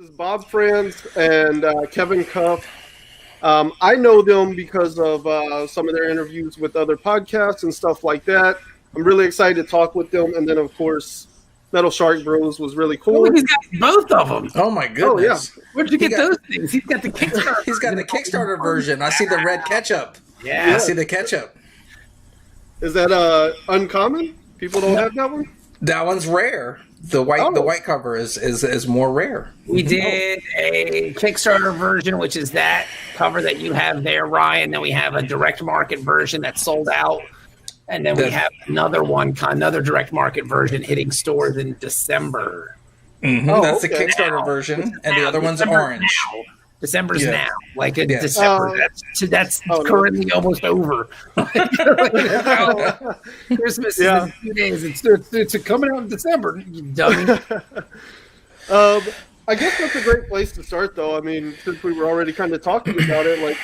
is Bob Frantz and Kevin Cuffe. I know them because of some of their interviews with other podcasts and stuff like that. I'm really excited to talk with them. And then, of course, Metal Shark Bros was really cool. Oh, he's got both of them. Oh, my goodness. Oh, yeah. Where'd you get those things? He's got the Kickstarter. He's got the Kickstarter version. I see the red ketchup. Yeah. I see the ketchup. Is that uncommon? People don't have that one? That one's rare. The white cover is more rare. We did a Kickstarter version, which is that cover that you have there, Ryan. Then we have a direct market version that's sold out. And then we have another direct market version hitting stores in December. Mm-hmm. Oh, that's okay. the Kickstarter version, and the other one's orange. December's now. Like in Yes. December. That's currently almost over. Christmas is in 2 days. It's coming out in December, you dummy. I guess that's a great place to start, though. I mean, since we were already kind of talking about it, like,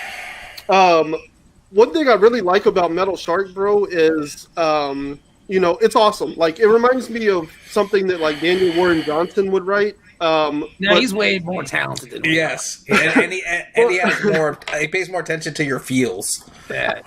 one thing I really like about Metal Shark Bro is, it's awesome. Like, it reminds me of something that, like, Daniel Warren Johnson would write. He's way more talented than me. Yes, and he has more. He pays more attention to your feels. Yeah.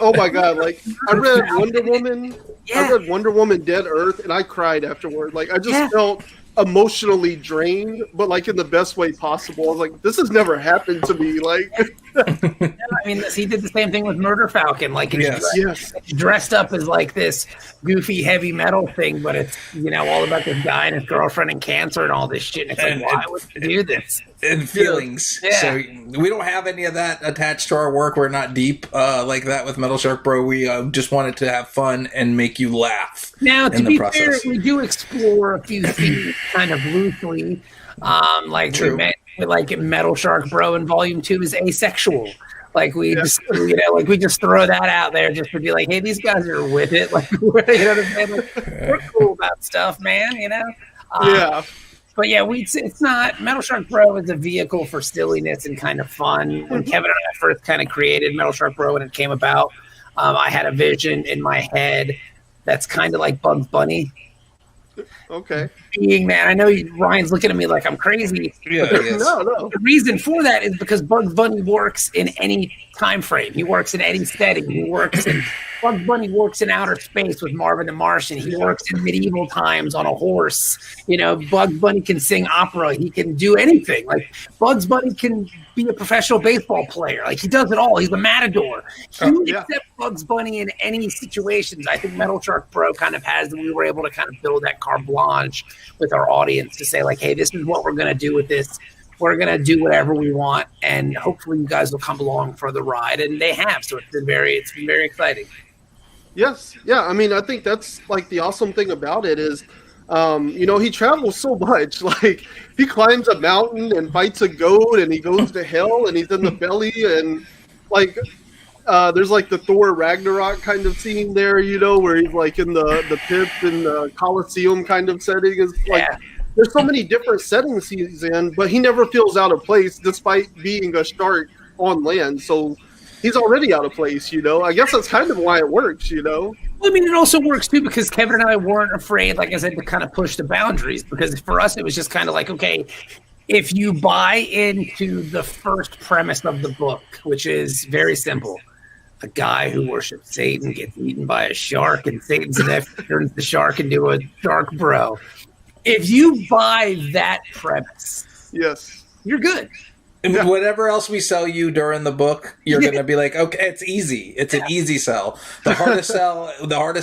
Oh my god! Like, I read Wonder Woman. Yeah. I read Wonder Woman: Dead Earth, and I cried afterward. Like, I just felt emotionally drained, but like in the best way possible. I was like, this has never happened to me. Like, I mean, he did the same thing with Murder Falcon. Like, it's dressed up as like this goofy heavy metal thing, but it's all about this guy and his girlfriend and cancer and all this shit. And it's like, why would you do this? And feelings. Yeah. So we don't have any of that attached to our work. We're not deep like that with Metal Shark Bro. We just wanted to have fun and make you laugh. Now, to be fair, we do explore a few things kind of loosely. Like Metal Shark Bro in Volume 2 is asexual. Like we just throw that out there just to be like, hey, these guys are with it. Like, what I'm saying? Like, we're cool about stuff, man. But yeah, it's not Metal Shark Bro is a vehicle for silliness and kind of fun. When Kevin and I first kind of created Metal Shark Bro when it came about, I had a vision in my head that's kind of like Bugs Bunny. Okay. Being that, I know Ryan's looking at me like I'm crazy. Yeah, no. The reason for that is because Bugs Bunny works in any time frame. He works in any setting. Bugs Bunny works in outer space with Marvin the Martian. He works in medieval times on a horse. Bugs Bunny can sing opera. He can do anything. Like, Bugs Bunny can be a professional baseball player. Like, he does it all. He's a matador. Accept Bugs Bunny in any situations. I think Metal Shark Bro kind of has, and we were able to kind of build that carte blanche with our audience to say, like, hey, this is what we're going to do with this. We're going to do whatever we want, and hopefully you guys will come along for the ride. And they have, so it's been very exciting. Yes. Yeah. I mean, I think that's like the awesome thing about it is, he travels so much. Like, he climbs a mountain and fights a goat, and he goes to hell, and he's in the belly, and like, there's like the Thor Ragnarok kind of scene there, where he's like in the pit in the Colosseum kind of setting. Is like, there's so many different settings he's in, but he never feels out of place despite being a shark on land. So he's already out of place, I guess that's kind of why it works, Well, I mean, it also works too because Kevin and I weren't afraid, like I said, to kind of push the boundaries, because for us it was just kind of like, okay, if you buy into the first premise of the book, which is very simple, a guy who worships Satan gets eaten by a shark, and Satan's nephew turns the shark into a shark bro. If you buy that premise, yes, you're good. And whatever else we sell you during the book, you're going to be like, okay, it's easy. It's an easy sell. The hardest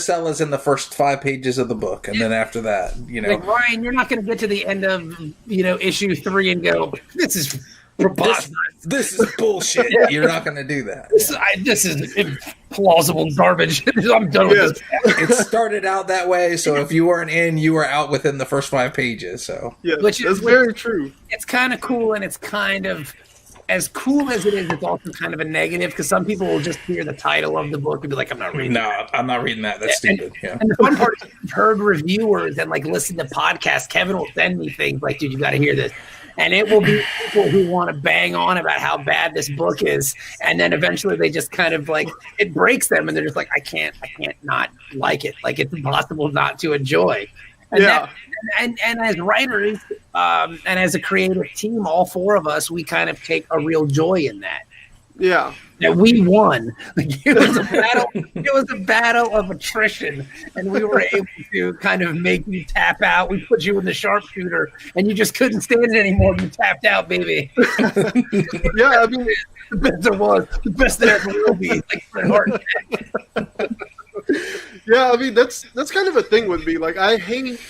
sell is in the first 5 pages of the book, and then after that, Like, Ryan, you're not going to get to the end of issue 3 and go, this is preposterous. This is bullshit. You're not going to do that. This is implausible garbage. I'm done with this. It started out that way, so if you weren't in, you were out within the first 5 pages. So that's very true. It's kind of cool, and it's kind of as cool as it is. It's also kind of a negative because some people will just hear the title of the book and be like, "I'm not reading." I'm not reading that. That's stupid. And the fun part is, I've heard reviewers and like listen to podcasts. Kevin will send me things like, "Dude, you got to hear this." And it will be people who want to bang on about how bad this book is. And then eventually they just kind of like, it breaks them. And they're just like, I can't not like it. Like, it's impossible not to enjoy. And Yeah. and as writers and as a creative team, all four of us, we kind of take a real joy in that. Yeah. That we won. Like, it was a battle. It was a battle of attrition, and we were able to kind of make you tap out. We put you in the sharpshooter, and you just couldn't stand it anymore. You tapped out, baby. Yeah, I mean, The best there was, the best there ever will be. Like Bret Hart. yeah, I mean that's kind of a thing with me. Like I hate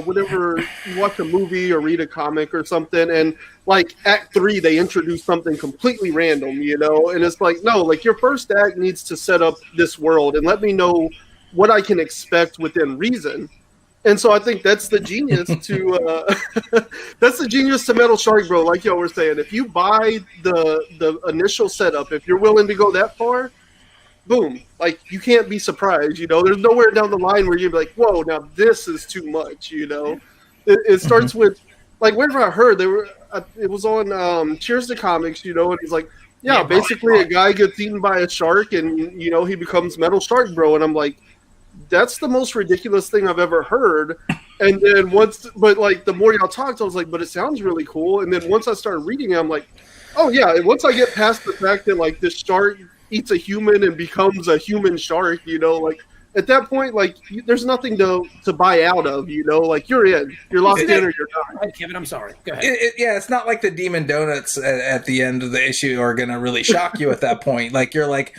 whenever you watch a movie or read a comic or something, and like Act 3 they introduce something completely random, you know, and it's like no, like your first act needs to set up this world and let me know what I can expect within reason. And so I think that's the genius to that's the genius to Metal Shark, bro. Like y'all were saying, if you buy the initial setup, if you're willing to go that far, boom, like you can't be surprised. You know, there's nowhere down the line where you'd be like, whoa, now this is too much. You know, it starts with like whenever I heard it was on Cheers to Comics. You know, and he's like, yeah, basically a guy gets eaten by a shark, and you know he becomes Metal Shark, bro. And I'm like, that's the most ridiculous thing I've ever heard. And then but like the more y'all talked, I was like, but it sounds really cool. And then once I started reading it, I'm like, oh yeah. And once I get past the fact that like this shark eats a human and becomes a human shark, you know, like at that point, like there's nothing to buy out of, you know, like you're locked in or you're not. Right, Kevin, I'm sorry. Go ahead. Yeah, it's not like the Demon Donuts at the end of the issue are going to really shock you at that point. Like you're like,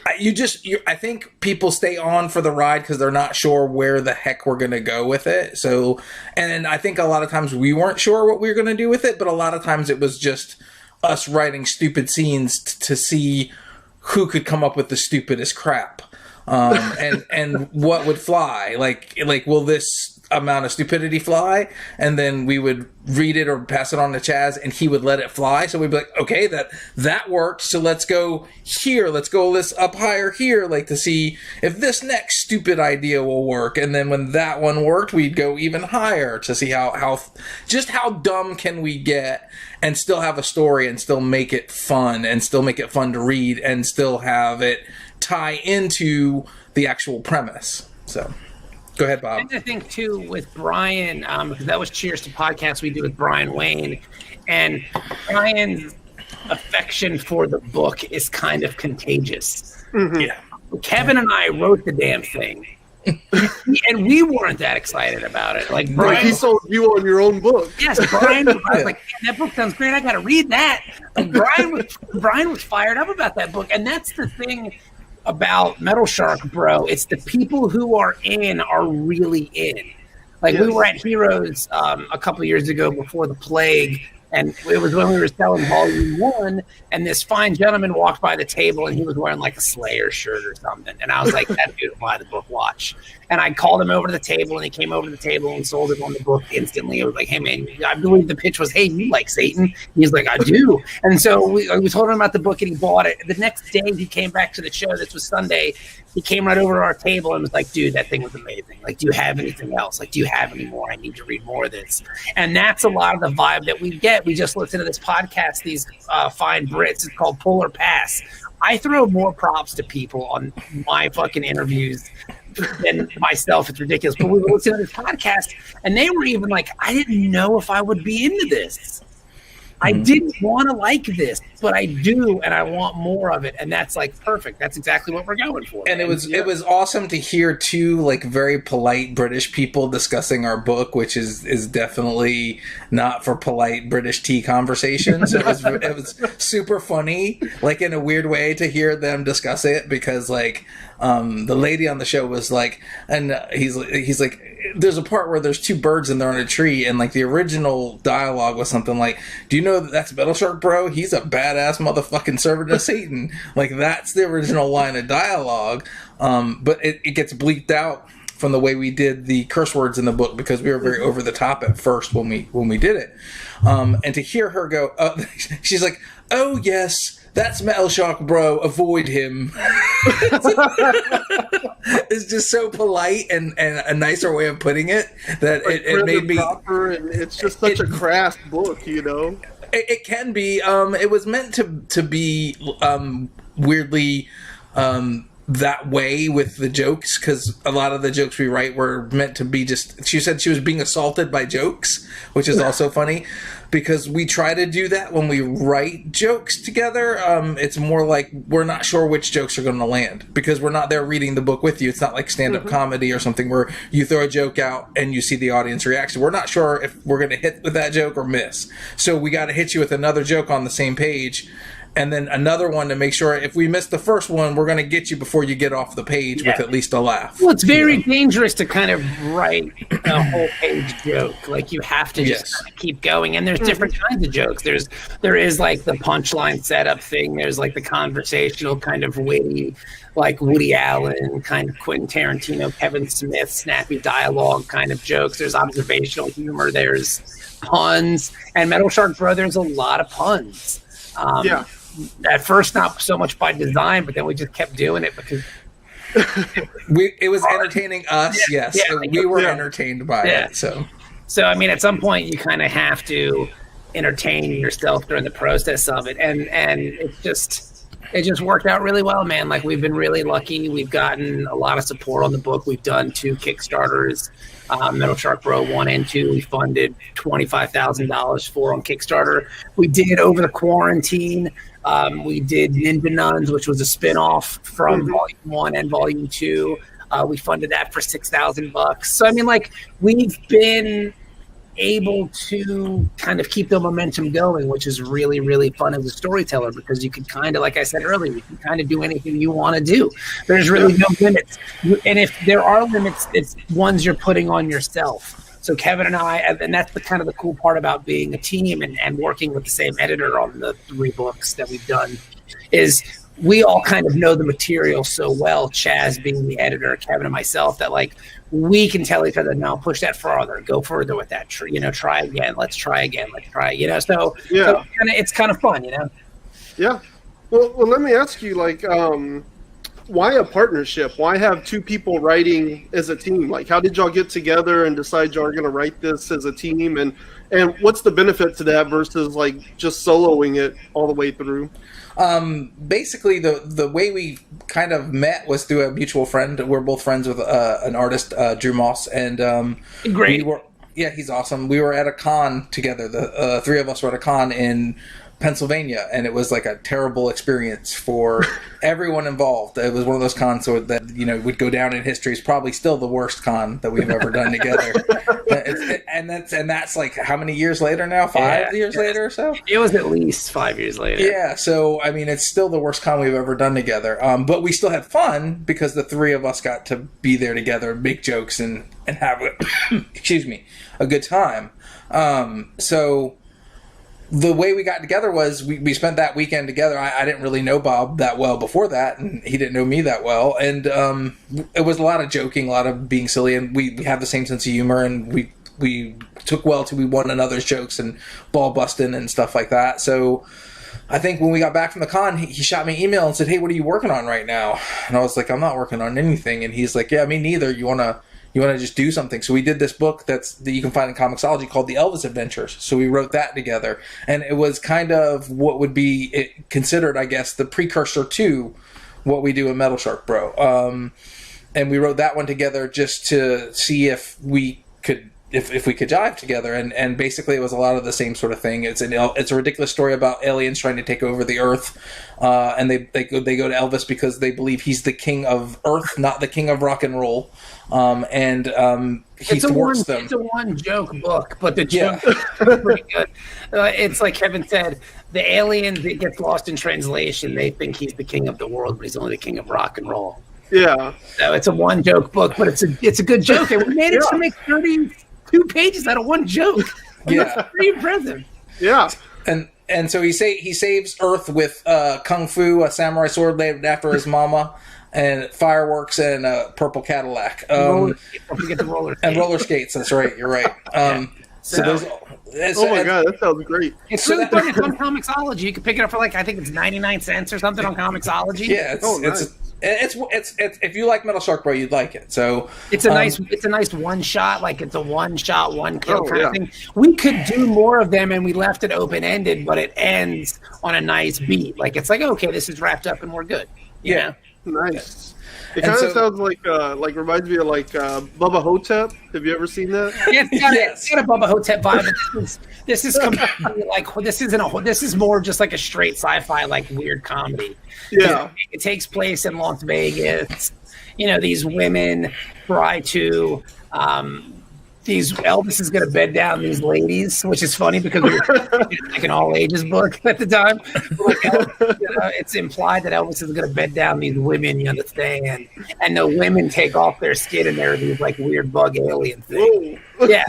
I think people stay on for the ride because they're not sure where the heck we're going to go with it. So, and I think a lot of times we weren't sure what we were going to do with it, but a lot of times it was just us writing stupid scenes to see who could come up with the stupidest crap, and what would fly. Like will this amount of stupidity fly? And then we would read it or pass it on to Chaz, and he would let it fly. So we'd be like, okay, that worked. So let's go here. Let's go this up higher here, like to see if this next stupid idea will work. And then when that one worked, we'd go even higher to see how dumb can we get and still have a story and still make it fun and still make it fun to read and still have it tie into the actual premise. So go ahead, Bob. And I think too with Brian, because that was Cheers to Podcast we did with Brian Wayne, and Brian's affection for the book is kind of contagious. Mm-hmm. Yeah. Kevin and I wrote the damn thing, and we weren't that excited about it. Like Brian, he sold you on your own book. yes, Brian. I was like, that book sounds great. I got to read that. Like Brian was fired up about that book, and that's the thing about Metal Shark, bro. It's the people who are really in. Like we were at Heroes a couple of years ago before the plague, and it was when we were selling Volume 1, and this fine gentleman walked by the table, and he was wearing like a Slayer shirt or something. And I was like, that dude will buy the book, watch. And I called him over to the table, and he came over to the table and sold it on the book instantly. It was like, hey, man, I believe the pitch was, hey, you like Satan? He's like, I do. And so we told him about the book, and he bought it. The next day, he came back to the show. This was Sunday. He came right over to our table and was like, dude, that thing was amazing. Like, do you have anything else? Like, do you have any more? I need to read more of this. And that's a lot of the vibe that we get. We just listen to this podcast, these fine Brits. It's called Polar Pass. I throw more props to people on my fucking interviews than myself. It's ridiculous. But we were listening to this podcast, and they were even like, I didn't know if I would be into this. I didn't want to like this, but I do, and I want more of it, and that's like perfect. That's exactly what we're going for. And it was awesome to hear two like very polite British people discussing our book, which is definitely not for polite British tea conversations. It was super funny, like in a weird way, to hear them discuss it, because like the lady on the show was like, and he's like, there's a part where there's two birds and they're on a tree, and like the original dialogue was something like, do you know that's Metal Shark, bro? He's a badass motherfucking servant of Satan. Like that's the original line of dialogue, but it gets bleeped out from the way we did the curse words in the book, because we were very over the top at first when we did it, and to hear her go, she's like, oh yes, that's Metal Shark, bro. Avoid him. It's just so polite and a nicer way of putting it that like it made me. Proper, and it's just such a crass book, you know. It can be. It was meant to be weirdly that way with the jokes, because a lot of the jokes we write were meant to be just, she said she was being assaulted by jokes, which is also funny, because we try to do that when we write jokes together. It's more like we're not sure which jokes are going to land, because we're not there reading the book with you. It's not like stand-up comedy or something where you throw a joke out and you see the audience reaction. We're not sure if we're going to hit with that joke or miss, so we got to hit you with another joke on the same page, and then another one to make sure if we miss the first one, we're going to get you before you get off the page with at least a laugh. Well, it's very dangerous to kind of write a whole page joke. Like, you have to just kind of keep going. And there's different kinds of jokes. There is like the punchline setup thing. There's like the conversational kind of witty, like Woody Allen, kind of Quentin Tarantino, Kevin Smith, snappy dialogue kind of jokes. There's observational humor. There's puns. And Metal Shark Bro, there's a lot of puns. At first, not so much by design, but then we just kept doing it because it was entertaining us. We were entertained by it. So I mean, at some point, you kind of have to entertain yourself during the process of it, and it just worked out really well, man. Like, we've been really lucky. We've gotten a lot of support on the book. We've done 2 Kickstarters. Metal Shark Bro 1 and 2, we funded $25,000 for on Kickstarter. We did over the quarantine. We did Ninja Nuns, which was a spinoff from Volume 1 and Volume 2. We funded that for $6,000. So I mean, like, we've been able to kind of keep the momentum going, which is really, really fun as a storyteller, because you can kind of, like I said earlier, you can kind of do anything you want to do. There's really no limits. And if there are limits, it's ones you're putting on yourself. So Kevin and I, and that's the kind of the cool part about being a team and working with the same editor on the 3 books that we've done, is we all kind of know the material so well, Chaz being the editor, Kevin and myself, that like we can tell each other, no, push that farther, go further with that, try again, let's try again, so it's kind of fun, Well, let me ask you, like, why a partnership? Why have 2 people writing as a team? Like, how did y'all get together and decide y'all are going to write this as a team, and what's the benefit to that versus like just soloing it all the way through? Basically, the way we kind of met was through a mutual friend. We're both friends with an artist, Drew Moss, and great. He's awesome. We were at a con together. The 3 of us were at a con in Pennsylvania, and it was like a terrible experience for everyone involved. It was one of those cons that would go down in history. It's probably still the worst con that we've ever done together. And that's like how many years later now? 5 years later or so? It was at least 5 years later. Yeah, so I mean, it's still the worst con we've ever done together. But we still had fun because the 3 of us got to be there together and make jokes and have a good time. So the way we got together was we spent that weekend together. I didn't really know Bob that well before that, and he didn't know me that well. And it was a lot of joking, a lot of being silly, and we have the same sense of humor, and we took well to one another's jokes and ball busting and stuff like that. So I think when we got back from the con, he shot me an email and said, "Hey, what are you working on right now?" And I was like, "I'm not working on anything." And he's like, "Yeah, me neither. You want to just do something?" So we did this book that you can find in Comixology called The Elvis Adventures. So we wrote that together. And it was kind of what would be considered, I guess, the precursor to what we do in Metal Shark Bro. And we wrote that one together just to see if we could jive together, and basically it was a lot of the same sort of thing. It's a ridiculous story about aliens trying to take over the Earth, and they go to Elvis because they believe he's the king of Earth, not the king of rock and roll. He thwarts them. It's a one joke book, but the joke is pretty good. It's like Kevin said, the alien that gets lost in translation, they think he's the king of the world, but he's only the king of rock and roll. Yeah. So it's a one joke book, but it's a good joke, and we managed to make 32 pages out of one joke. Yeah, that's pretty impressive. Yeah. And so he saves Earth with kung fu, a samurai sword named after his mama, and fireworks and a purple Cadillac. Don't forget the roller skates. And roller skates. That's right. You're right. So there's. Oh my god, that sounds great. It's really fun. It's on Comixology. You can pick it up for I think it's 99 cents or something on Comixology. Yeah, it's if you like Metal Shark Bro, you'd like it. So it's a nice one shot, like it's a one shot, one kill kind of thing. We could do more of them, and we left it open ended, but it ends on a nice beat. Like it's like, okay, this is wrapped up and we're good. You know? Nice. It kind of sounds like reminds me of Bubba Hotep. Have you ever seen that? It's got a Bubba Hotep vibe. But this is completely like this is more just like a straight sci-fi like weird comedy. Yeah, it takes place in Las Vegas. These women try to. Elvis is going to bed down these ladies, which is funny because it's like an all ages book at the time. It's implied that Elvis is going to bed down these women, you understand? And the women take off their skin and they're these like weird bug alien things. Yeah.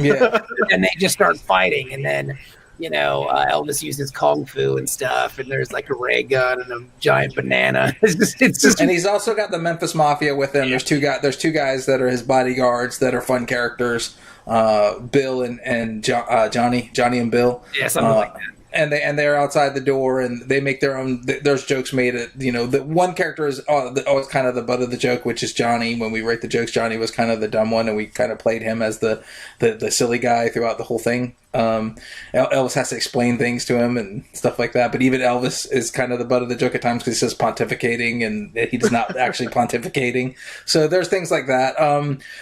And they just start fighting. And then, Elvis uses kung fu and stuff. And there's like a ray gun and a giant banana. It's just. And he's also got the Memphis Mafia with him. There's two guys that are his bodyguards that are fun characters. Bill and Johnny and Bill. Yeah, something like that. And they're outside the door, and they make their own. There's jokes made at the one character is always kind of the butt of the joke, which is Johnny. When we write the jokes, Johnny was kind of the dumb one, and we kind of played him as the silly guy throughout the whole thing. Elvis has to explain things to him and stuff like that. But even Elvis is kind of the butt of the joke at times because he says pontificating and he's not actually pontificating. So there's things like that,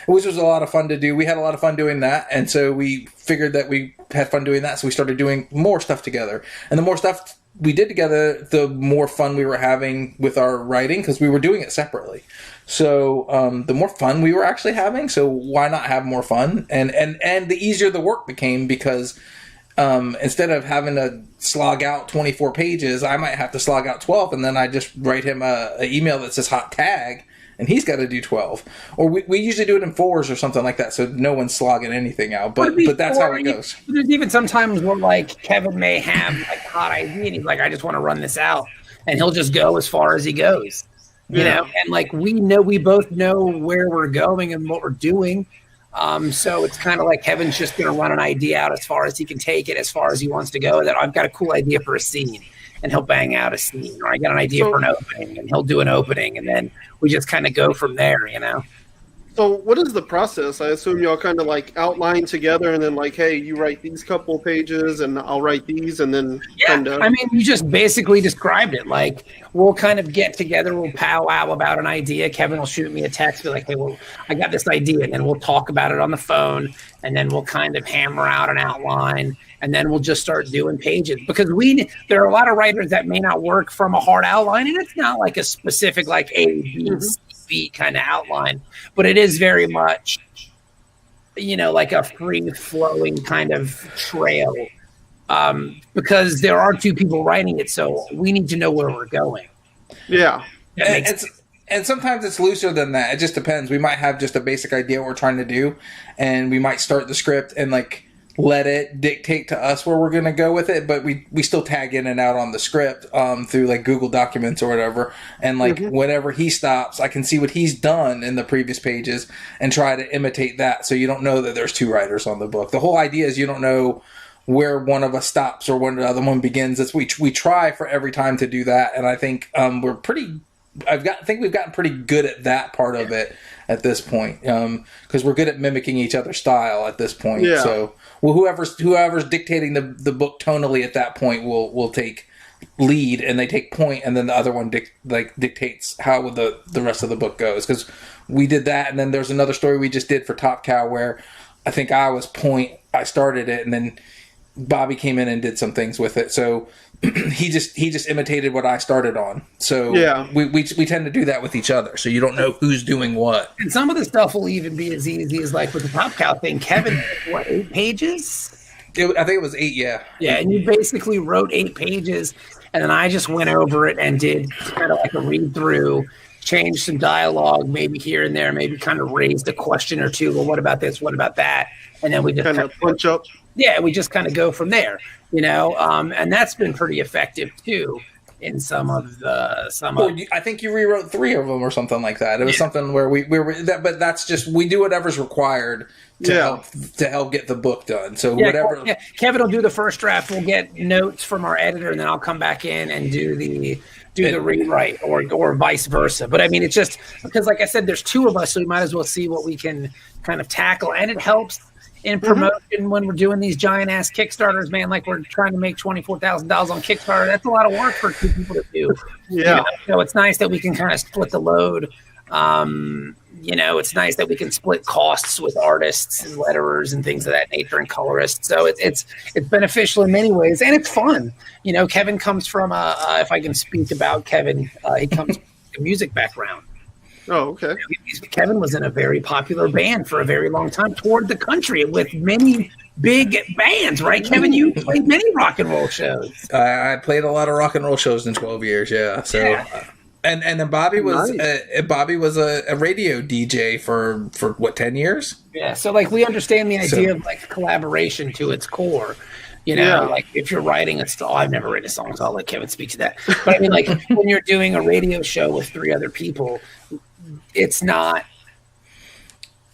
which was a lot of fun to do. We had a lot of fun doing that. And so we figured that we had fun doing that. So we started doing more stuff together. And the more stuff we did together, the more fun we were having with our writing because we were doing it separately. So the more fun we were actually having, so why not have more fun? And the easier the work became because instead of having to slog out 24 pages, I might have to slog out 12, and then I just write him an email that says hot tag, and he's got to do 12. Or we usually do it in 4s or something like that, so no one's slogging anything out. But that's how it goes. There's even sometimes where like Kevin may have like a hot idea, and he's like, I just want to run this out, and he'll just go as far as he goes. And like we both know where we're going and what we're doing. So it's kind of like Kevin's just going to run an idea out as far as he can take it, as far as he wants to go. That I've got a cool idea for a scene, and he'll bang out a scene, or I got an idea for an opening, and he'll do an opening, and then we just kind of go from there, So what is the process? I assume y'all kind of like outline together and then like, hey, you write these couple pages and I'll write these and then I mean, you just basically described it. Like we'll kind of get together, we'll powwow about an idea. Kevin will shoot me a text, be like, hey, well, I got this idea, and then we'll talk about it on the phone, and then we'll kind of hammer out an outline, and then we'll just start doing pages because there are a lot of writers that may not work from a hard outline, and it's not like a specific like A, B, C kind of outline, but it is very much, like a free-flowing kind of trail because there are two people writing it, so we need to know where we're going. Yeah. And sometimes it's looser than that. It just depends. We might have just a basic idea what we're trying to do, and we might start the script and like let it dictate to us where we're going to go with it, but we still tag in and out on the script through like Google Documents or whatever, and like whenever he stops, I can see what he's done in the previous pages and try to imitate that, so you don't know that there's two writers on the book. The whole idea is you don't know where one of us stops or when the other one begins. We try for every time to do that, and I think we're pretty... I think we've gotten pretty good at that part of it at this point, because we're good at mimicking each other's style at this point. Yeah. So, well, whoever's dictating the book tonally at that point will take lead, and they take point, and then the other one dictates how the rest of the book goes. Because we did that, and then there's another story we just did for Top Cow where I think I was point. I started it, and then Bobby came in and did some things with it. So he just imitated what I started on. So yeah, we tend to do that with each other. So you don't know who's doing what. And some of the stuff will even be as easy as like with the Top Cow thing. Kevin, 8 pages? I think it was 8. Yeah. Yeah, and you basically wrote 8 pages, and then I just went over it and did kind of like a read through, changed some dialogue, maybe here and there, maybe kind of raised a question or two. Well, what about this? What about that? And then we just kind of punch up. Yeah, we just kind of go from there, and that's been pretty effective too in some of. I think you rewrote 3 of them or something like that. It was something where we were that, but that's just we do whatever's required to help get the book done. So whatever. Yeah, Kevin will do the first draft. We'll get notes from our editor, and then I'll come back in and do the rewrite or vice versa. But I mean, it's just because, like I said, there's 2 of us, so we might as well see what we can kind of tackle, and it helps in promotion when we're doing these giant ass Kickstarters, man. Like we're trying to make $24,000 on Kickstarter. That's a lot of work for 2 people to do. Yeah. So it's nice that we can kind of split the load It's nice that we can split costs with artists and letterers and things of that nature and colorists. So it's beneficial in many ways, and it's fun. Kevin comes from if I can speak about Kevin, he comes from a music background. Oh, okay. Kevin was in a very popular band for a very long time, toured the country with many big bands, right, Kevin? You played many rock and roll shows. I played a lot of rock and roll shows in 12 years, yeah. So, yeah. And then Bobby was a radio DJ for what, 10 years? Yeah. So we understand the idea of collaboration to its core. If you're writing a song, I've never written a song, so I'll let Kevin speak to that. But I mean, when you're doing a radio show with 3 other people, it's not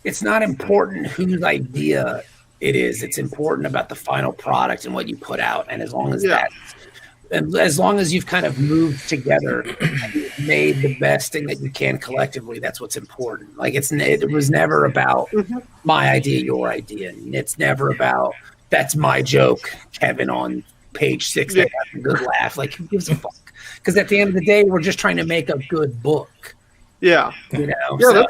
important whose idea it is. It's important about the final product and what you put out. And as long as you've kind of moved together and you've made the best thing that you can collectively, that's what's important. It was never about my idea, your idea. And it's never about, that's my joke, Kevin, on page 6. They have a good laugh. Who gives a fuck? Because at the end of the day, we're just trying to make a good book. Yeah. So.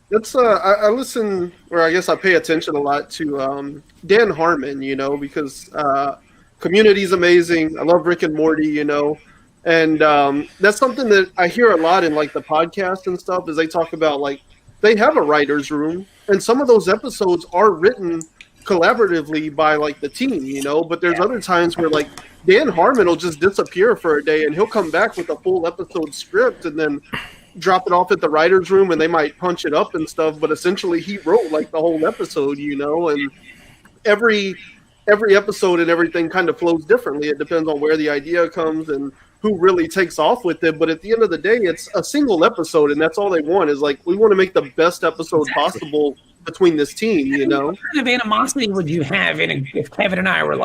That's I listen, or I guess I pay attention a lot to Dan Harmon, because Community's amazing. I love Rick and Morty, and that's something that I hear a lot in the podcast and stuff, is they talk about they have a writer's room, and some of those episodes are written collaboratively by the team, but there's other times where Dan Harmon will just disappear for a day and he'll come back with a full episode script and then drop it off at the writer's room, and they might punch it up and stuff, but essentially he wrote the whole episode, and every episode and everything kind of flows differently. It depends on where the idea comes and who really takes off with it. But at the end of the day, it's a single episode, and that's all they want is we want to make the best episode possible between this team, What kind of animosity would you have if Kevin and I were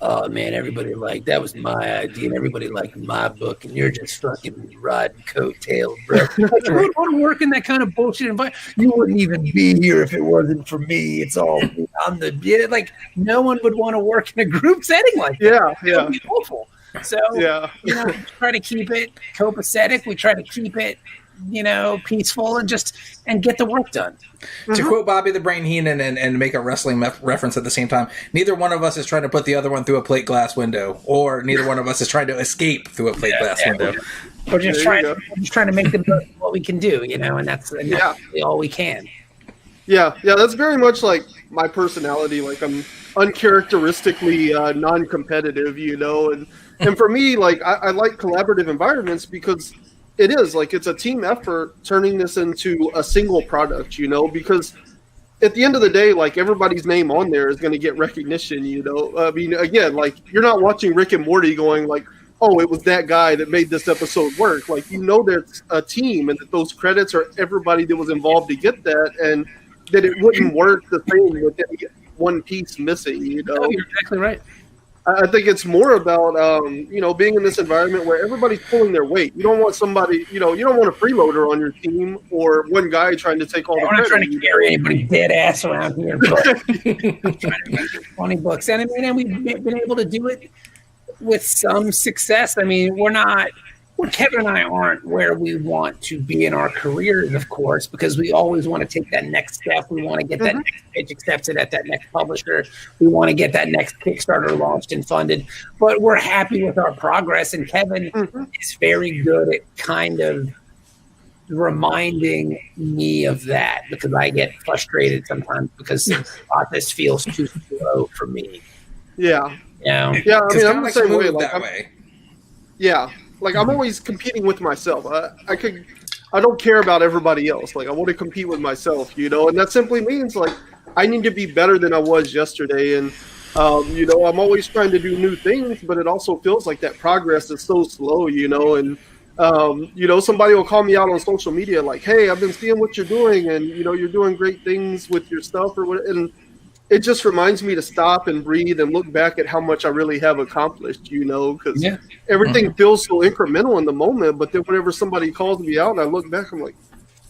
oh man, everybody that was my idea and everybody liked my book and you're just fucking riding coattails, bro. You wouldn't want to work in that kind of bullshit environment. You wouldn't even be here if it wasn't for me. It's all no one would want to work in a group setting like that. Yeah. It would be awful. So we try to keep it copacetic. We try to keep it peaceful and get the work done. To quote Bobby the Brain Heenan and make a wrestling reference at the same time, neither one of us is trying to put the other one through a plate glass window, or neither one of us is trying to escape through a plate glass window. We're just trying to make the best of what we can do, and that's really all we can. Yeah, that's very much my personality. I'm uncharacteristically non-competitive, and for me, I like collaborative environments because it is it's a team effort turning this into a single product, because at the end of the day, everybody's name on there is going to get recognition, I mean, again, you're not watching Rick and Morty going oh, it was that guy that made this episode work. There's a team and that those credits are everybody that was involved to get that, and that it wouldn't work the same with any one piece missing, No, you're exactly right. I think it's more about, being in this environment where everybody's pulling their weight. You don't want somebody, you don't want a freeloader on your team or one guy trying to take all the credit. We're not trying to carry anybody dead ass around here. But I'm trying to make 20 books. And we've been able to do it with some success. I mean, Kevin and I aren't where we want to be in our careers, of course, because we always want to take that next step. We want to get that next pitch accepted at that next publisher. We want to get that next Kickstarter launched and funded. But we're happy with our progress, and Kevin is very good at kind of reminding me of that, because I get frustrated sometimes because the process feels too slow for me. Yeah. Yeah. I mean, I'm the same way. That way. Yeah. I'm always competing with myself. I don't care about everybody else. I want to compete with myself, and that simply means I need to be better than I was yesterday. And, I'm always trying to do new things, but it also feels like that progress is so slow, and, somebody will call me out on social media hey, I've been seeing what you're doing and, you're doing great things with your stuff or what. And it just reminds me to stop and breathe and look back at how much I really have accomplished, because everything feels so incremental in the moment. But then whenever somebody calls me out and I look back, I'm like,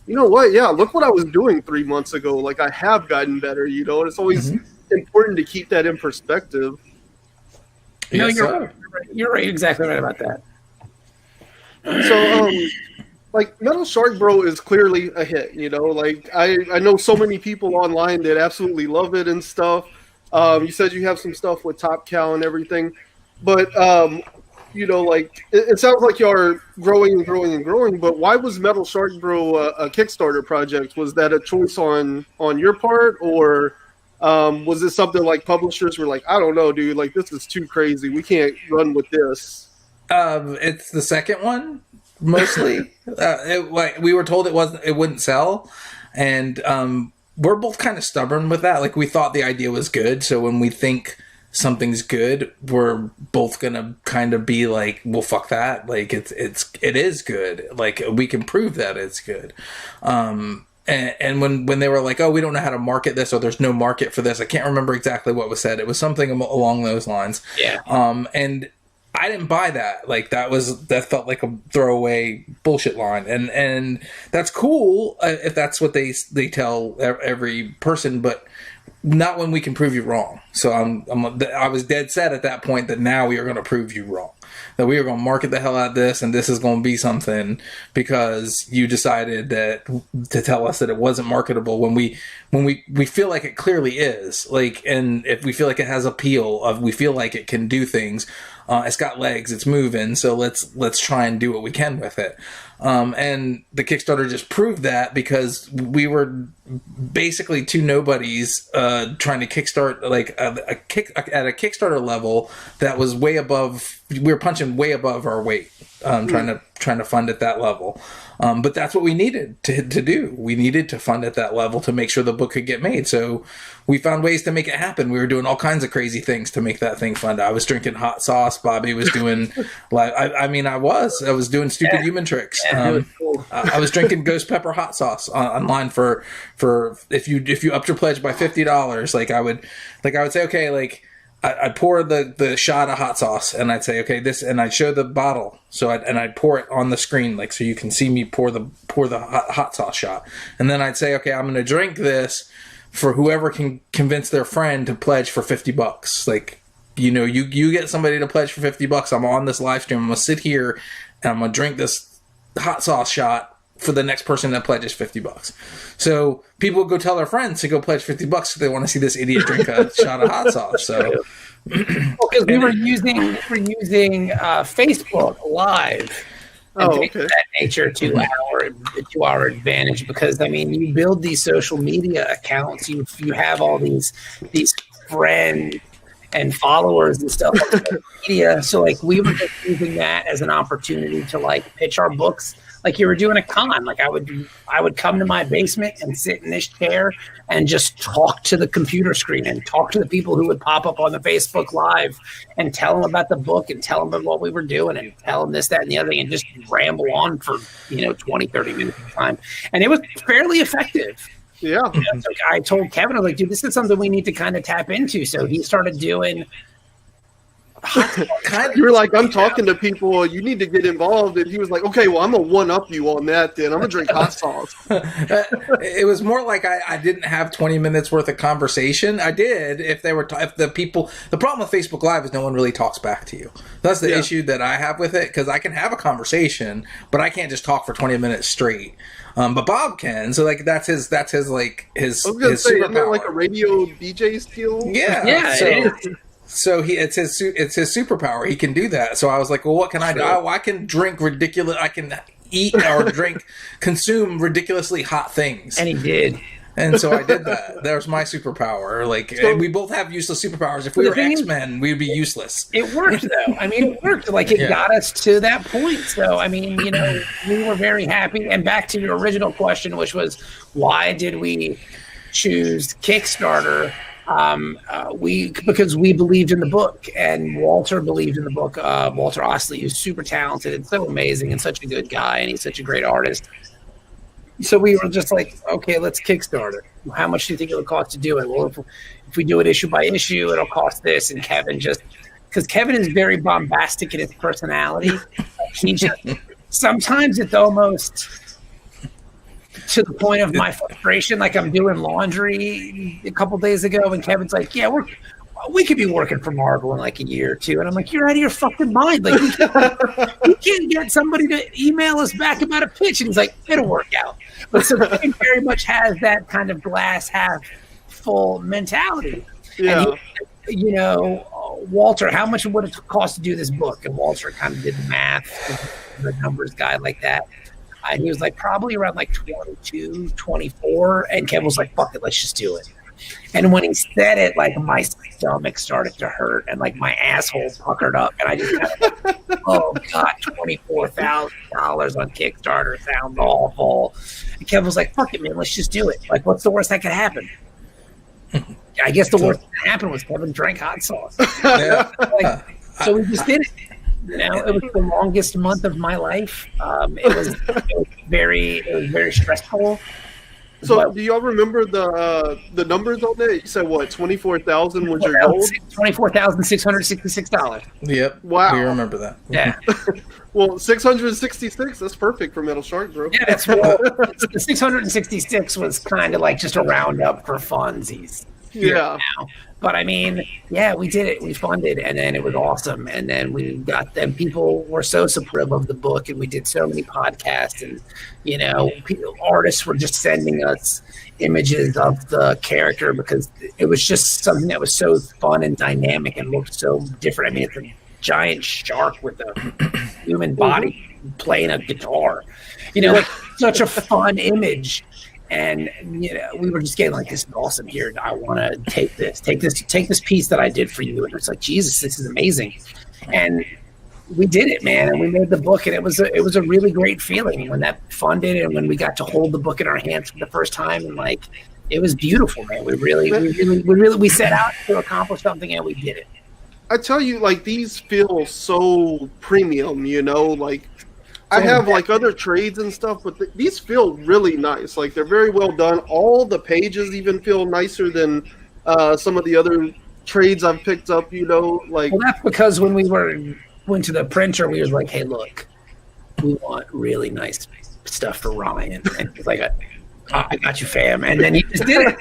you know what? Yeah, look what I was doing 3 months ago. I have gotten better, and it's always important to keep that in perspective. You're right. You're right. Exactly right about that. So, like Metal Shark Bro is clearly a hit, you know, like I know so many people online that absolutely love it and stuff. You said you have some stuff with Top Cow and everything, but you know, like it sounds like you are growing and growing and growing, but why was Metal Shark Bro a Kickstarter project? Was that a choice on your part, or was it something like publishers were like, I don't know, dude, like this is too crazy, we can't run with this? It's the second one mostly. We were told it wouldn't sell, and we're both kind of stubborn with that. Like, we thought the idea was good, so when we think something's good, we're both gonna kind of be like, well, fuck that, like it is good, like we can prove that it's good. And when they were like, oh, we don't know how to market this, or there's no market for this, I can't remember exactly what was said. It was something along those lines. Yeah. And I didn't buy that. Like, that felt like a throwaway bullshit line, and that's cool if that's what they tell every person, but not when we can prove you wrong. So I was dead set at that point that now we are going to prove you wrong, that we are going to market the hell out of this, and this is going to be something because you decided to tell us that it wasn't marketable when we feel like it clearly is. Like, and if we feel like it has appeal, we feel like it can do things. It's got legs, it's moving, so let's try and do what we can with it. And the Kickstarter just proved that, because we were basically two nobodies trying to kickstart like at a Kickstarter level that was way above. We were punching way above our weight, trying to fund at that level. But that's what we needed to do. We needed to fund at that level to make sure the book could get made. So we found ways to make it happen. We were doing all kinds of crazy things to make that thing fun. I was drinking hot sauce. Bobby was doing like I was doing stupid human tricks. I was drinking ghost pepper hot sauce online for if you upped your pledge by $50. Like I would say, okay, like I'd pour the shot of hot sauce, and I'd say, okay, this, and I'd show the bottle, I'd pour it on the screen, like, so you can see me pour the hot sauce shot, and then I'd say, okay, I'm going to drink this for whoever can convince their friend to pledge for $50. Like, you know, you get somebody to pledge for $50. I'm on this live stream. I'm going to sit here and I'm going to drink this hot sauce shot for the next person that pledges $50. So people would go tell their friends to go pledge $50 because they want to see this idiot drink a shot of hot sauce. So because we were using Facebook Live. That nature to our advantage, because I mean, you build these social media accounts, you have all these friends and followers and stuff on social media. So like, we were just using that as an opportunity to like pitch our books. Like you were doing a con. Like I would come to my basement and sit in this chair and just talk to the computer screen and talk to the people who would pop up on the Facebook Live and tell them about the book and tell them about what we were doing and tell them this, that, and the other thing, and just ramble on for 20, 30 minutes at a time. And it was fairly effective. Yeah. So I told Kevin, I was like, dude, this is something we need to kind of tap into. So he started doing you were like, I'm talking to people, you need to get involved, and he was like, okay, well, I'm gonna one up you on that, then I'm gonna drink hot sauce. It was more like I didn't have 20 minutes worth of conversation. I did if the problem with Facebook Live is no one really talks back to you. That's the issue that I have with it, because I can have a conversation, but I can't just talk for 20 minutes straight. But Bob can, so like that's his like his. I was gonna say, isn't that like a radio DJ skill? Yeah. So it's his superpower. He can do that. So I was like, well, what can I do? I can drink ridiculous. I can eat or consume ridiculously hot things. And he did. And so I did that. That was my superpower. Like, we both have useless superpowers. If we were X-Men, we'd be useless. It worked, though. I mean, it worked. Like, it got us to that point. So, I mean, we were very happy. And back to your original question, which was, why did we choose Kickstarter? Because we believed in the book, and Walter believed in the book. Walter Osley, who's super talented and so amazing and such a good guy, and he's such a great artist. So we were just like, okay, let's Kickstarter. How much do you think it would cost to do it? Well, if we do it issue by issue, it'll cost this. And Kevin because Kevin is very bombastic in his personality, he just sometimes it's almost to the point of my frustration. Like I'm doing laundry a couple days ago, and Kevin's like, "Yeah, we could be working for Marvel in like a year or two. And I'm like, you're out of your fucking mind. Like, we can't get somebody to email us back about a pitch. And he's like, it'll work out. But so he very much has that kind of glass half full mentality. Yeah. And he, you know, Walter, how much would it cost to do this book? And Walter kind of did the math, the numbers guy like that. And he was like, probably around like 22, 24. And Kevin was like, fuck it, let's just do it. And when he said it, like my stomach started to hurt and like my asshole puckered up. And I just kind of like, oh God, $24,000 on Kickstarter sounds awful. And Kevin was like, fuck it, man, let's just do it. Like, what's the worst that could happen? I guess the worst that happened was Kevin drank hot sauce. Yeah. So we just did it. You know, it was the longest month of my life. It was very stressful. So, do y'all remember the numbers on it? You said what? 24,000 was your goal. $24,666. Yep. Wow. We remember that. Yeah. Well, 666. That's perfect for Metal Shark, bro. Yeah, that's the 666 was kind of like just a roundup for funsies. Yeah. Now. But I mean, yeah, we did it. We funded, and then it was awesome. And then we got them. People were so supportive of the book, and we did so many podcasts. And you know, artists were just sending us images of the character because it was just something that was so fun and dynamic and looked so different. I mean, it's a giant shark with a human body playing a guitar. You know, like such a fun image. And you know, we were just getting like, this is awesome. Here, I want to take this piece that I did for you. And it's like, Jesus, this is amazing. And we did it, man. And we made the book, and it was a really great feeling when that funded and when we got to hold the book in our hands for the first time. And like, it was beautiful, man. We set out to accomplish something, and we did it. I tell you, like, these feel so premium, you know, like. I have like other trades and stuff, but these feel really nice. Like they're very well done. All the pages even feel nicer than some of the other trades I've picked up. You know, like. Well, that's because when we went to the printer, we was like, "Hey, look, we want really nice stuff for Ryan," and he's like, "I got you, fam," and then he just did it.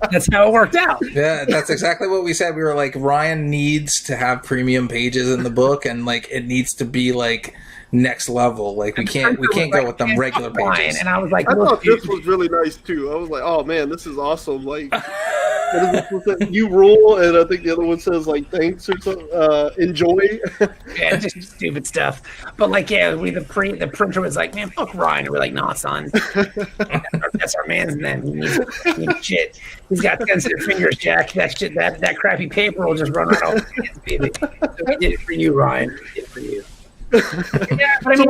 That's how it worked out. Yeah, that's exactly what we said. We were like, Ryan needs to have premium pages in the book, and like it needs to be like. Next level, like we can't go with them regular pages. And I was like, I thought this was really nice too. I was like, oh man, this is awesome. Like, what is this? You rule, and I think the other one says like thanks or something. Enjoy. Yeah, just stupid stuff. But like, yeah, the printer was like, man, fuck Ryan. And we're like, nah, son, that's our man's man. He needs shit. He's got sensitive fingers, Jack. That shit, that crappy paper will just run right off his hands, baby. So we did it for you, Ryan. We did it for you. Yeah, but I mean,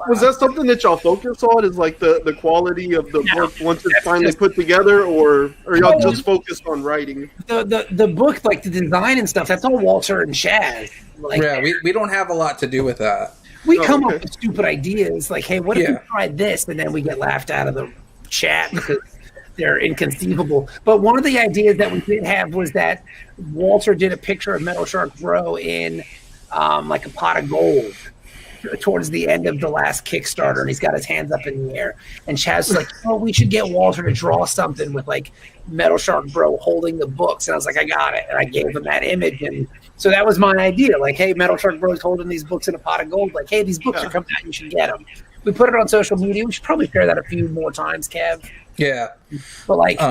was that something that y'all focus on? Is like the quality of the book once it's finally put together, or y'all just focused on writing? The book, like the design and stuff, that's all Walter and Chaz. Like, yeah, we don't have a lot to do with that. We come up with stupid ideas, like, hey, what if we tried this? And then we get laughed out of the chat because they're inconceivable. But one of the ideas that we did have was that Walter did a picture of Metal Shark Bro in like a pot of gold towards the end of the last Kickstarter, and he's got his hands up in the air. And Chaz was like, oh, we should get Walter to draw something with like Metal Shark Bro holding the books. And I was like, I got it. And I gave him that image. And so that was my idea. Like, hey, Metal Shark Bro's holding these books in a pot of gold. Like, hey, these books are coming out. You should get them. We put it on social media. We should probably share that a few more times, Kev. Yeah. But like,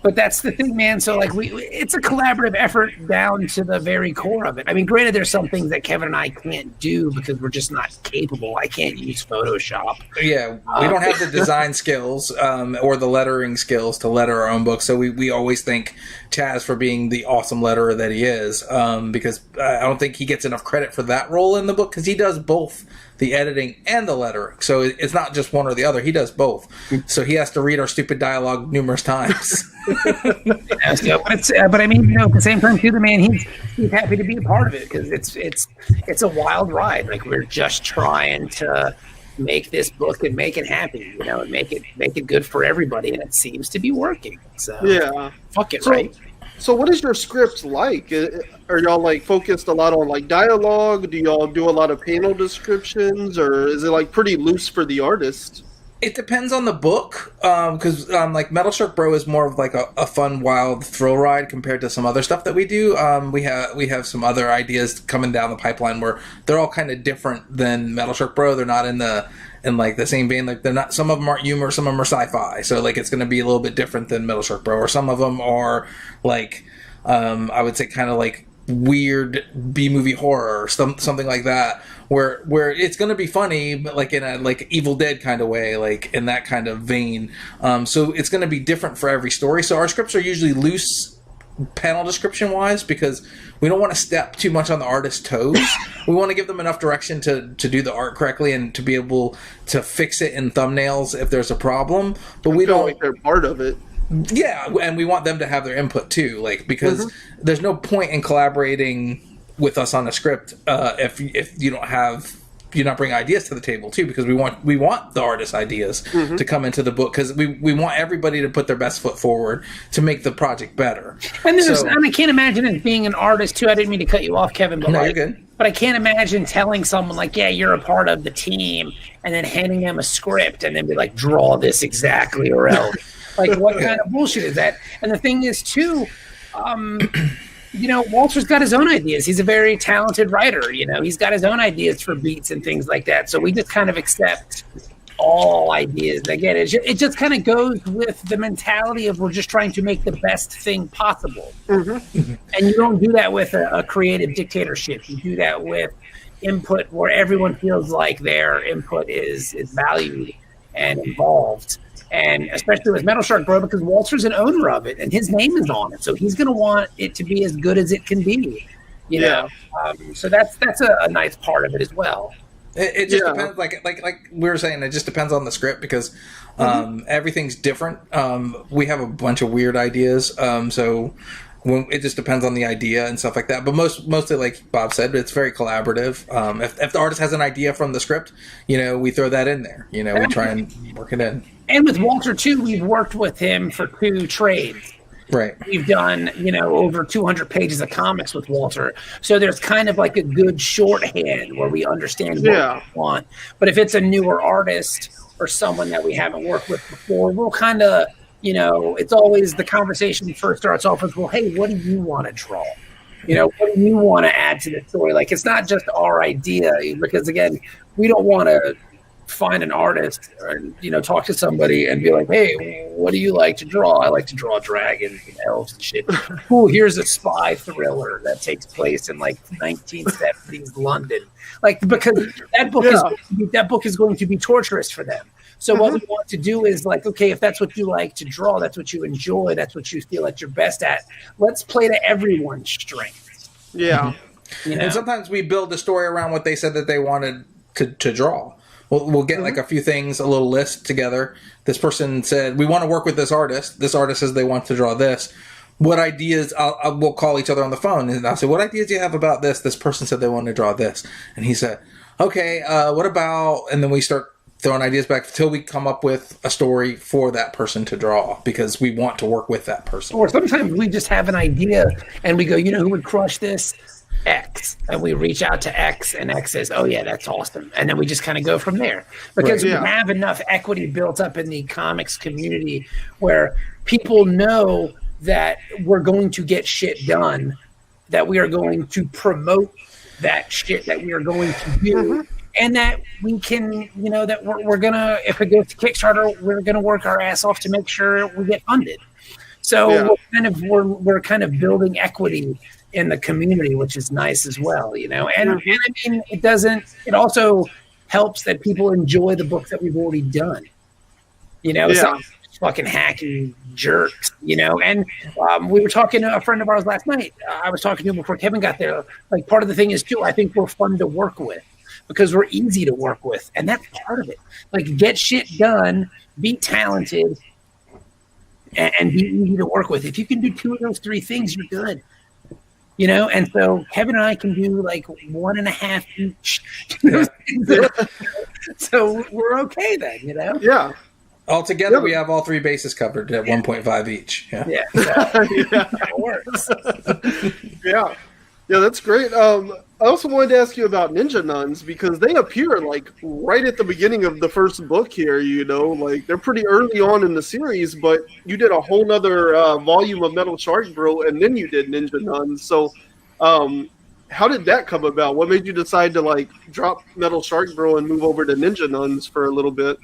but that's the thing, man. So like, it's a collaborative effort down to the very core of it. I mean, granted, there's some things that Kevin and I can't do because we're just not capable. I can't use Photoshop. Yeah, we don't have the design skills or the lettering skills to letter our own books. So we always thank Chaz for being the awesome letterer that he is, because I don't think he gets enough credit for that role in the book because he does both the editing and the lettering. So it's not just one or the other. He does both. So he has to read our stupid dialogue numerous times. But I mean, you know, at the same time too, the man, he's happy to be a part of it because it's a wild ride. Like, we're just trying to make this book and make it happy, you know, and make it good for everybody, and it seems to be working. So yeah, fuck it, right? So what is your script like? Are y'all like focused a lot on like dialogue? Do y'all do a lot of panel descriptions, or is it like pretty loose for the artist? It depends on the book, because like Metal Shark Bro is more of like a fun, wild thrill ride compared to some other stuff that we do. We have some other ideas coming down the pipeline where they're all kind of different than Metal Shark Bro. They're not in like the same vein. Like they're not. Some of them aren't humor. Some of them are sci-fi. So like it's going to be a little bit different than Metal Shark Bro. Or some of them are like I would say kind of like weird B-movie horror or something like that. Where it's going to be funny, but like in a like Evil Dead kind of way, like in that kind of vein. So it's going to be different for every story. So our scripts are usually loose panel description wise because we don't want to step too much on the artist's toes. We want to give them enough direction to do the art correctly and to be able to fix it in thumbnails if there's a problem. But we don't like they're part of it. Yeah, and we want them to have their input too, like because there's no point in collaborating with us on a script if you're not bringing ideas to the table too, because we want the artist's ideas to come into the book because we want everybody to put their best foot forward to make the project better. And I can't imagine it being an artist too. I didn't mean to cut you off, Kevin, but no, you're good. But I can't imagine telling someone like, yeah, you're a part of the team, and then handing them a script and then be like, draw this exactly or else. Like, what kind of bullshit is that? And the thing is too, Walter's got his own ideas. He's a very talented writer. He's got his own ideas for beats and things like that. So we just kind of accept all ideas. Again, it just kind of goes with the mentality of we're just trying to make the best thing possible. And you don't do that with a creative dictatorship. You do that with input where everyone feels like their input is valued and involved. And especially with Metal Shark Bro, because Walter's an owner of it and his name is on it. So he's going to want it to be as good as it can be, you know? So that's a nice part of it as well. It just depends, like we were saying, it just depends on the script because everything's different. We have a bunch of weird ideas. So it just depends on the idea and stuff like that. But mostly, like Bob said, it's very collaborative. If the artist has an idea from the script, we throw that in there. We try and work it in. And with Walter, too, we've worked with him for 2 trades. Right. We've done, over 200 pages of comics with Walter. So there's kind of like a good shorthand where we understand what we want. But if it's a newer artist or someone that we haven't worked with before, we'll kind of, it's always the conversation first starts off with, well, hey, what do you want to draw? What do you want to add to the story? Like, it's not just our idea because, again, we don't want to find an artist or talk to somebody and be like, hey, what do you like to draw? I like to draw dragons and elves and shit. Cool, here's a spy thriller that takes place in like 1970s London. Like, because that book is going to be torturous for them. So what we want to do is like, okay, if that's what you like to draw, that's what you enjoy, that's what you feel like you're best at, let's play to everyone's strengths. Yeah. And sometimes we build the story around what they said that they wanted to draw. We'll get like a few things, a little list together. This person said, we want to work with this artist. This artist says they want to draw this. What ideas, we'll call each other on the phone. And I'll say, what ideas do you have about this? This person said they want to draw this. And he said, okay, what about, and then we start throwing ideas back until we come up with a story for that person to draw because we want to work with that person. Or sometimes we just have an idea and we go, who would crush this? X, and we reach out to X and X says, oh yeah, that's awesome, and then we just kind of go from there because we have enough equity built up in the comics community where people know that we're going to get shit done, that we are going to promote that shit that we are going to do, and that we can, that we're gonna, if it goes to Kickstarter, we're gonna work our ass off to make sure we get funded. So we're kind of building equity in the community, which is nice as well, and I mean, it also helps that people enjoy the books that we've already done, it's not fucking hacky jerks, and we were talking to a friend of ours last night. I was talking to him before Kevin got there. Like, part of the thing is too, I think we're fun to work with because we're easy to work with, and that's part of it. Like, get shit done, be talented, and be easy to work with. If you can do 2 of those 3 things, you're good. And so Kevin and I can do like 1.5 each. So we're okay then, Yeah. Altogether, we have all 3 bases covered at 1.5 each. Yeah. It works. Yeah, that's great. I also wanted to ask you about Ninja Nuns because they appear like right at the beginning of the first book here. Like they're pretty early on in the series, but you did a whole nother volume of Metal Shark Bro, and then you did Ninja Nuns. So, how did that come about? What made you decide to like drop Metal Shark Bro and move over to Ninja Nuns for a little bit?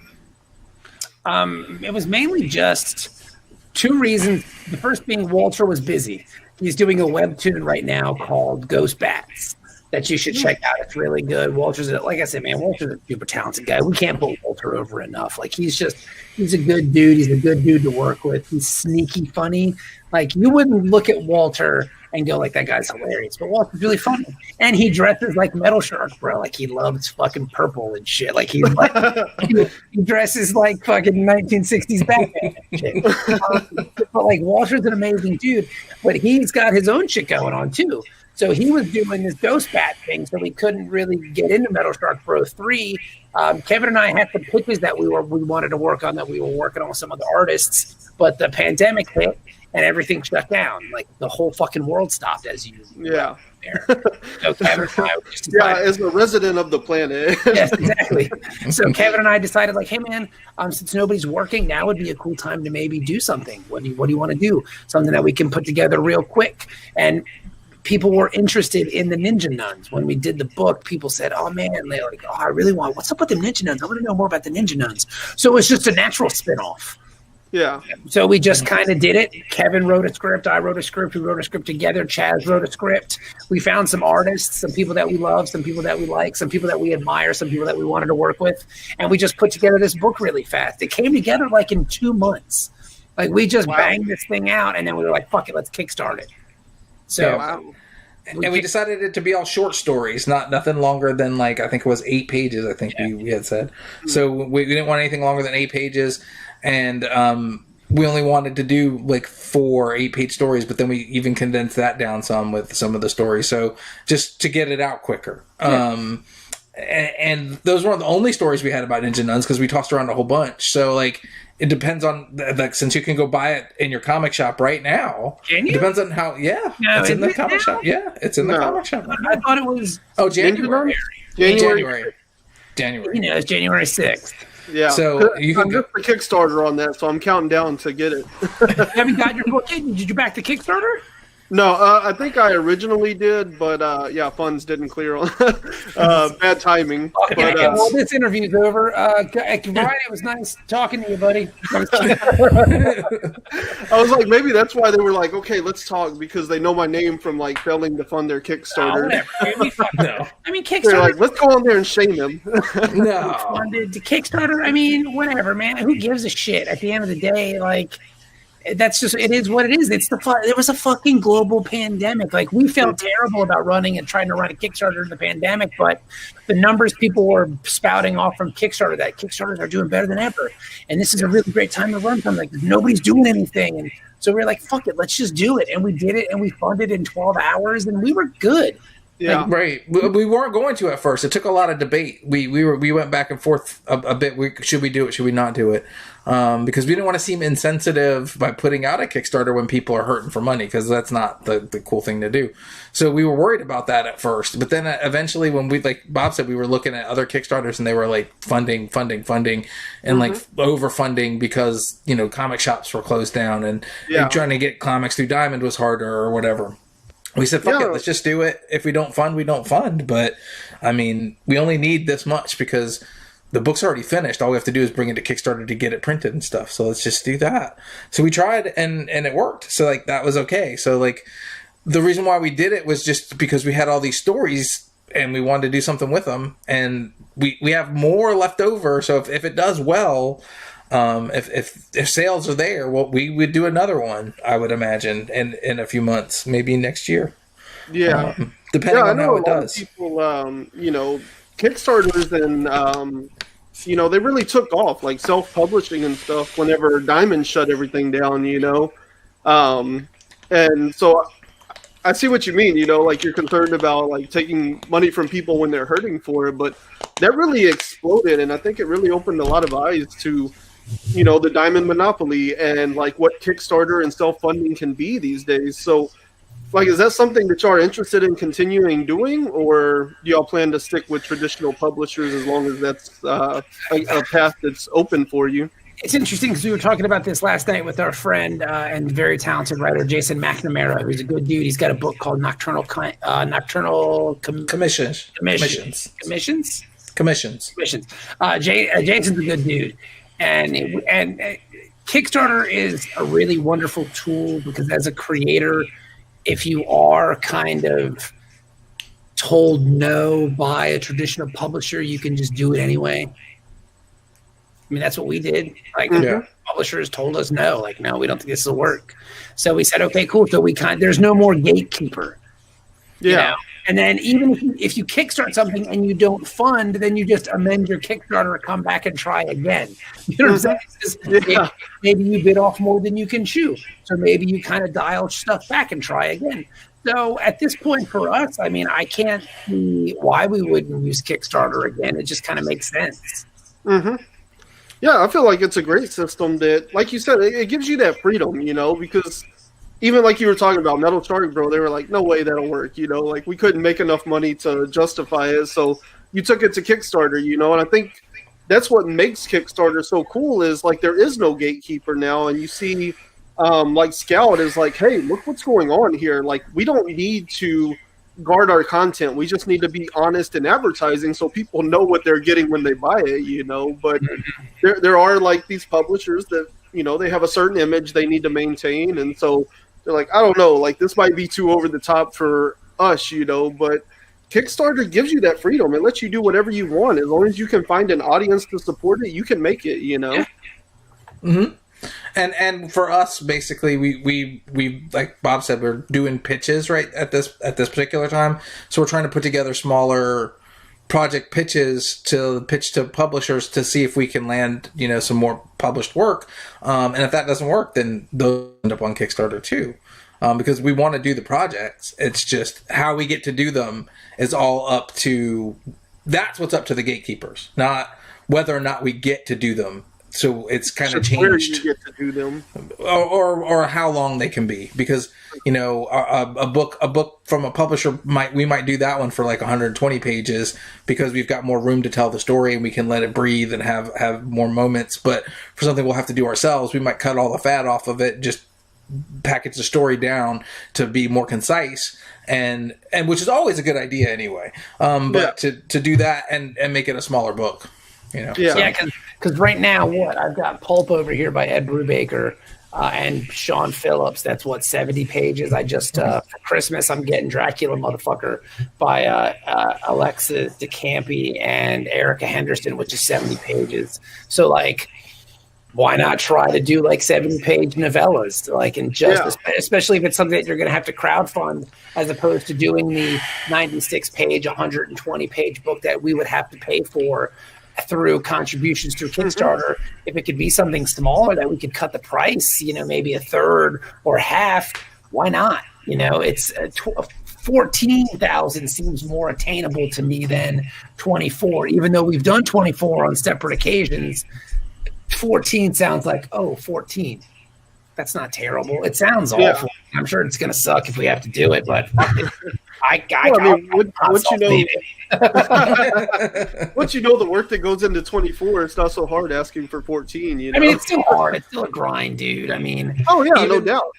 It was mainly just two reasons. The first being Walter was busy. He's doing a webtoon right now called Ghost Bats that you should check out. It's really good. Walter's, like I said, man, Walter's a super talented guy. We can't put Walter over enough. Like he's a good dude. He's a good dude to work with. He's sneaky funny. Like you wouldn't look at Walter and go like, that guy's hilarious. But Walter's really funny. And he dresses like Metal Shark, bro. Like he loves fucking purple and shit. Like he's like, he dresses like fucking 1960s Batman and shit. But like Walter's an amazing dude, but he's got his own shit going on too. So he was doing this Ghost Bat thing, so we couldn't really get into Metal Shark Bro 3. Kevin and I had some pitches that we wanted to work on, that we were working on with some other artists, but the pandemic hit and everything shut down. Like the whole fucking world stopped, as you there. So Kevin and I just decided, as the resident of the planet. Yes, exactly. So Kevin and I decided, like, hey man, since nobody's working, now would be a cool time to maybe do something. What do you want to do? Something that we can put together real quick. And people were interested in the Ninja Nuns. When we did the book, people said, oh man, they're like, oh, I really want, what's up with the Ninja Nuns? I want to know more about the Ninja Nuns. So it was just a natural spinoff. Yeah. So we just kind of did it. Kevin wrote a script. I wrote a script. We wrote a script together. Chaz wrote a script. We found some artists, some people that we love, some people that we like, some people that we admire, some people that we wanted to work with. And we just put together this book really fast. It came together like in 2 months. Like we just banged this thing out, and then we were like, fuck it, let's kickstart it. So, and we decided it to be all short stories, nothing longer than like, I think it was 8 pages. I think we had said. So we didn't want anything longer than 8 pages, and we only wanted to do like 4 8-page stories. But then we even condensed that down some with some of the stories, so just to get it out quicker. And those weren't the only stories we had about Ninja Nuns, because we tossed around a whole bunch. So like, it depends on, like, since you can go buy it in your comic shop right now. Can you? It depends on how. Yeah, no, it's in the comic shop. Yeah, it's in the comic shop. I thought it was. Oh, January. You know, it's January 6th. Yeah. So you can go for Kickstarter on that, so I'm counting down to get it. Have you got your book in? Did you back the Kickstarter? No, I think I originally did, but funds didn't clear on bad timing. Okay, well, this interview's over. Brian, it was nice talking to you, buddy. I was like, maybe that's why they were like, okay, let's talk, because they know my name from like failing to fund their Kickstarter. No. I mean, Kickstarter. They're like, let's go on there and shame them. No. Funded to Kickstarter. I mean, whatever, man. Who gives a shit? At the end of the day, like, that's just, it is what it is. There was a fucking global pandemic. Like, we felt terrible about running and trying to run a Kickstarter in the pandemic, but the numbers people were spouting off from Kickstarter, that Kickstarters are doing better than ever. And this is a really great time to run something. Like, nobody's doing anything. And so we were like, fuck it, let's just do it. And we did it, and we funded in 12 hours, and we were good. Yeah, like, right. We weren't going to at first. It took a lot of debate. We went back and forth a bit. Should we do it? Should we not do it? Because we didn't want to seem insensitive by putting out a Kickstarter when people are hurting for money, because that's not the cool thing to do. So we were worried about that at first. But then eventually, when we, like Bob said, we were looking at other Kickstarters, and they were like funding, and like overfunding because, you know, comic shops were closed down, and trying to get comics through Diamond was harder or whatever. We said, fuck it, let's just do it. If we don't fund, we don't fund. But, I mean, we only need this much because the book's already finished. All we have to do is bring it to Kickstarter to get it printed and stuff. So let's just do that. So we tried, and it worked. So, like, that was okay. So, like, the reason why we did it was just because we had all these stories, and we wanted to do something with them. And we have more left over. So if it does well... if sales are there, well, we would do another one, I would imagine, in a few months, maybe next year. Yeah. Depending on how it does. People, Kickstarters and, they really took off, like self-publishing and stuff, whenever Diamond shut everything down, and so I see what you mean, like you're concerned about like taking money from people when they're hurting for it, but that really exploded, and I think it really opened a lot of eyes to the Diamond monopoly and like what Kickstarter and self-funding can be these days. So like, is that something that y'all are interested in continuing doing, or do y'all plan to stick with traditional publishers as long as that's a path that's open for you? It's interesting because we were talking about this last night with our friend and very talented writer Jason McNamara, who's a good dude. He's got a book called Nocturnal Commissions. Jason's a good dude, and Kickstarter is a really wonderful tool because as a creator, if you are kind of told no by a traditional publisher, you can just do it anyway. I mean, that's what we did. Like, publishers told us no. Like, no, we don't think this will work. So we said, okay, cool. So there's no more gatekeeper. Yeah. You know? And then even if you kickstart something and you don't fund, then you just amend your Kickstarter and come back and try again. You know what I'm saying? Maybe you bit off more than you can chew. So maybe you kind of dial stuff back and try again. So at this point for us, I mean, I can't see why we wouldn't use Kickstarter again. It just kind of makes sense. Mm-hmm. Yeah, I feel like it's a great system that, like you said, it gives you that freedom, you know, because even like you were talking about Metal Shark, bro, they were like, no way that'll work, you know, like we couldn't make enough money to justify it. So you took it to Kickstarter, you know, and I think that's what makes Kickstarter so cool is like there is no gatekeeper now. And you see like Scout is like, hey, look what's going on here. Like we don't need to guard our content. We just need to be honest in advertising so people know what they're getting when they buy it, you know. But there are like these publishers that, you know, they have a certain image they need to maintain, and so they're like, I don't know, like this might be too over the top for us, you know. But Kickstarter gives you that freedom. It lets you do whatever you want. As long as you can find an audience to support it, you can make it, you know. Mm-hmm. And for us, basically, we like Bob said, we're doing pitches right at this particular time. So we're trying to put together smaller project pitches to pitch to publishers to see if we can land, you know, some more published work. And if that doesn't work, then those end up on Kickstarter too, because we want to do the projects. It's just how we get to do them is all up to. That's what's up to the gatekeepers, not whether or not we get to do them. So it's kind of changed. Where you get to do them, or how long they can be, because you know a book from a publisher we might do that one for like 120 pages because we've got more room to tell the story and we can let it breathe and have more moments. But for something we'll have to do ourselves, we might cut all the fat off of it, just package the story down to be more concise, and which is always a good idea anyway. But to do that and make it a smaller book. You know? Yeah, because right now, I've got Pulp over here by Ed Brubaker and Sean Phillips. That's 70 pages. I just for Christmas I'm getting Dracula Motherfucker by Alexis DeCampi and Erica Henderson, which is 70 pages. So like, why not try to do like 70-page novellas? Like, and just especially if it's something that you're going to have to crowdfund, as opposed to doing the 96-page, 120-page book that we would have to pay for through contributions through Kickstarter. If it could be something smaller that we could cut the price, you know, maybe a third or half, why not? You know, it's 14,000 seems more attainable to me than 24, even though we've done 24 on separate occasions. 14 sounds like, 14. That's not terrible. It sounds awful. I'm sure it's going to suck if we have to do it, but once you know the work that goes into 24, it's not so hard asking for 14. You know? I mean, it's still hard. It's still a grind, dude. I mean, no doubt.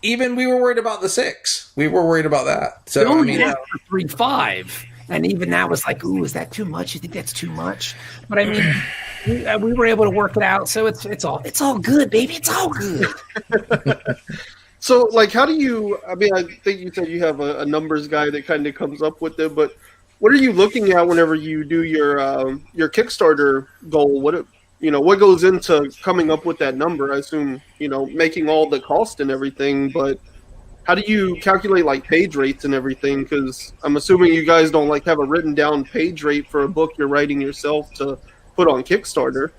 Even we were worried about the 6. We were worried about that. So I mean, for 3.5, and even that was like, ooh, is that too much? You think that's too much? But I mean, we were able to work it out. So it's all good, baby. It's all good. So, like, how do you? I mean, I think you said you have a numbers guy that kind of comes up with it, but what are you looking at whenever you do your Kickstarter goal? What goes into coming up with that number? I assume making all the cost and everything, but how do you calculate like page rates and everything? Because I'm assuming you guys don't like have a written down page rate for a book you're writing yourself to put on Kickstarter.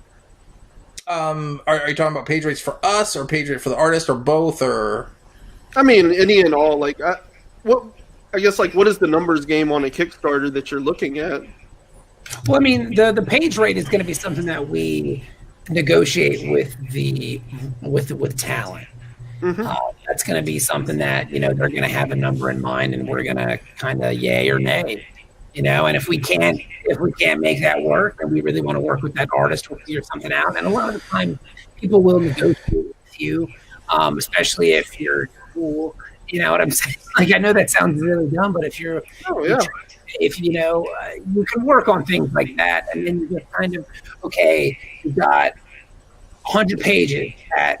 Are you talking about page rates for us or page rate for the artist or both? Or I mean, any and all. Like, I guess like what is the numbers game on a Kickstarter that you're looking at? Well, I mean, the page rate is going to be something that we negotiate with talent. Mm-hmm. that's going to be something that, they're going to have a number in mind, and we're going to kind of yay or nay, and if we can't make that work, and we really want to work with that artist, we'll figure something out. And a lot of the time people will negotiate with you, especially if you're cool. You know what I'm saying? Like, I know that sounds really dumb, but if you're, if you can work on things like that, and then you get kind of, okay, you got 100 pages at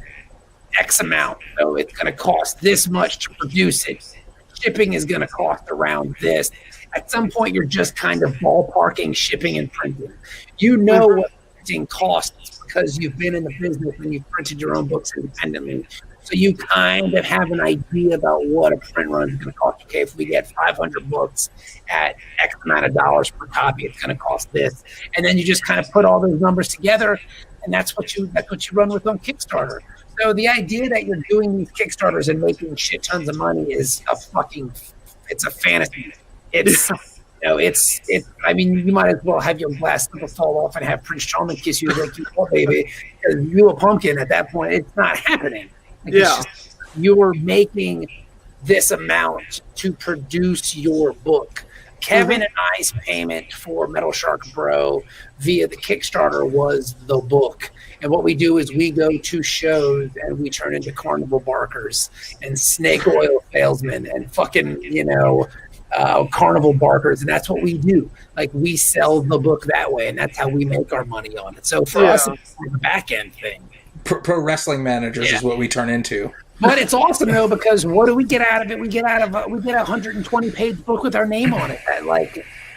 X amount, so it's going to cost this much to produce it. Shipping is going to cost around this. At some point, you're just kind of ballparking shipping and printing. What printing costs because you've been in the business and you've printed your own books independently. So you kind of have an idea about what a print run is going to cost. Okay, if we get 500 books at X amount of dollars per copy, it's going to cost this. And then you just kind of put all those numbers together, and that's what you run with on Kickstarter. So the idea that you're doing these Kickstarters and making shit tons of money is it's a fantasy. It's I mean, you might as well have your glass slipper fall off and have Prince Charming kiss you like you are, baby, because you a pumpkin at that point. It's not happening. You're making this amount to produce your book. Kevin and I's payment for Metal Shark Bro via the Kickstarter was the book. And what we do is we go to shows and we turn into carnival barkers and snake oil salesmen and fucking, carnival barkers. And that's what we do. Like, we sell the book that way, and that's how we make our money on it. So for us, it's the back end thing. Pro wrestling managers is what we turn into. But it's awesome though, because what do we get out of it? We get a 120-page book with our name on it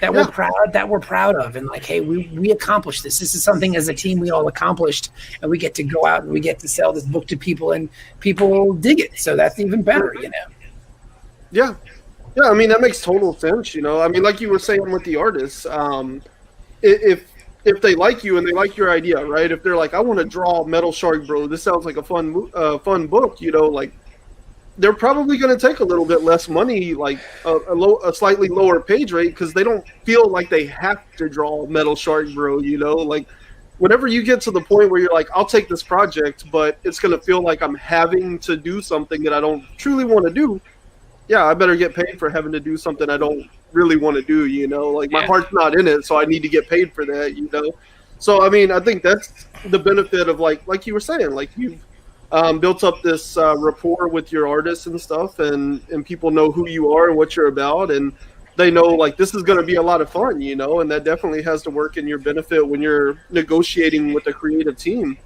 that we're proud of, and like, hey, we accomplished this. This is something as a team we all accomplished, and we get to go out and we get to sell this book to people, and people dig it. So that's even better, Yeah. I mean, that makes total sense. I mean, like you were saying with the artists, if they like you and they like your idea, right? If they're like, I want to draw Metal Shark Bro, this sounds like a fun book, like, they're probably going to take a little bit less money, like a slightly lower page rate, because they don't feel like they have to draw Metal Shark Bro, like, whenever you get to the point where you're like, I'll take this project, but it's going to feel like I'm having to do something that I don't truly want to do. Yeah, I better get paid for having to do something I don't really want to do, like, my heart's not in it, so I need to get paid for that, So, I mean, I think that's the benefit of, like you were saying, like, you've built up this rapport with your artists and stuff, and people know who you are and what you're about, and they know, like, this is going to be a lot of fun, and that definitely has to work in your benefit when you're negotiating with a creative team.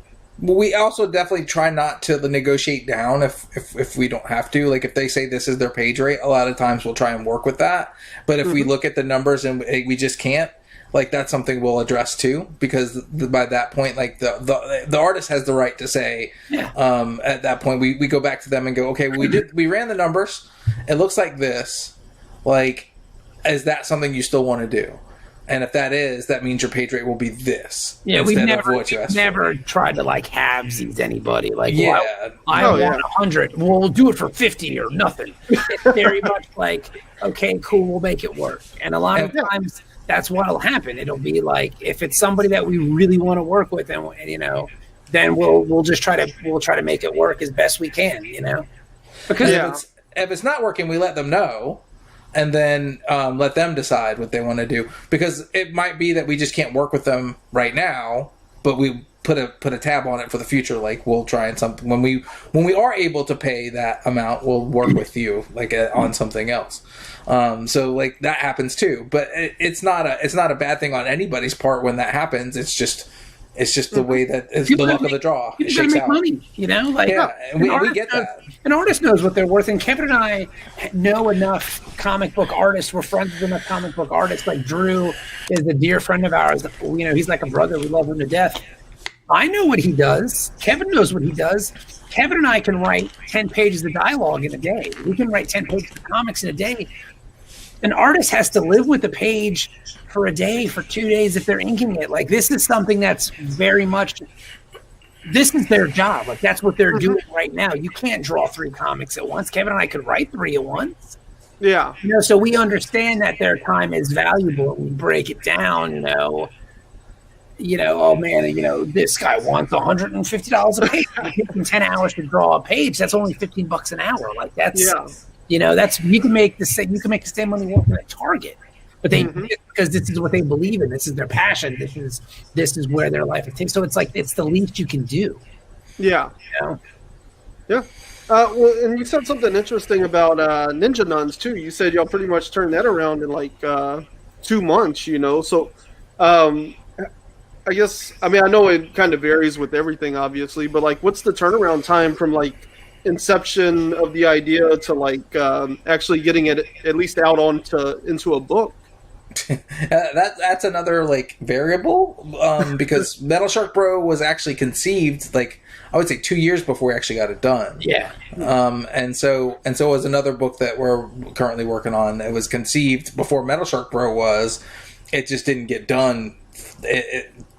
Well, we also definitely try not to negotiate down if we don't have to. Like, if they say this is their page rate, a lot of times we'll try and work with that. But if we look at the numbers and we just can't, like, that's something we'll address too, because by that point, like, the artist has the right to say, at that point, we go back to them and go, okay, we ran the numbers. It looks like this. Like, is that something you still want to do? And if that is, that means your page rate will be this. Yeah, we've never tried to, like, halvesies anybody. Like, I want 100. Well, we'll do it for 50 or nothing. It's very much like, okay, cool, we'll make it work. And a lot of times, that's what'll happen. It'll be like, if it's somebody that we really want to work with, and then we'll just try to make it work as best we can. Because if it's not working, we let them know. And then let them decide what they want to do, because it might be that we just can't work with them right now, but we put a tab on it for the future. Like, we'll try and something when we are able to pay that amount, we'll work with you on something else. So like that happens too, but it's not a bad thing on anybody's part when that happens. It's just the way that it's the luck of the draw. You gotta make money, and we get that. An artist knows what they're worth, and Kevin and I know enough comic book artists. We're friends with enough comic book artists. Like, Drew is a dear friend of ours. He's like a brother. We love him to death. I know what he does. Kevin knows what he does. Kevin and I can write 10 pages of dialogue in a day. We can write 10 pages of comics in a day. An artist has to live with the page for a day, for 2 days if they're inking it. Like, this is something that's very much, this is their job. Like, that's what they're doing right now. You can't draw 3 comics at once. Kevin and I could write 3 at once. Yeah. So we understand that their time is valuable. We break it down, oh man, this guy wants $150 a page. It takes him 10 hours to draw a page. That's only $15 an hour. Like that's, that's you can make the same money working at Target, but they because this is what they believe in. This is their passion. This is where their life is. So it's like it's the least you can do. Yeah. Yeah. Well, and you said something interesting about Ninja Nuns too. You said y'all pretty much turned that around in like 2 months. So I guess I know it kind of varies with everything, obviously, but like, what's the turnaround time from like inception of the idea to like actually getting it at least out into a book? That's another like variable because Metal Shark Bro was actually conceived like I would say 2 years before we actually got it done. Yeah. And so was another book that we're currently working on. It was conceived before Metal Shark Bro was. It just didn't get done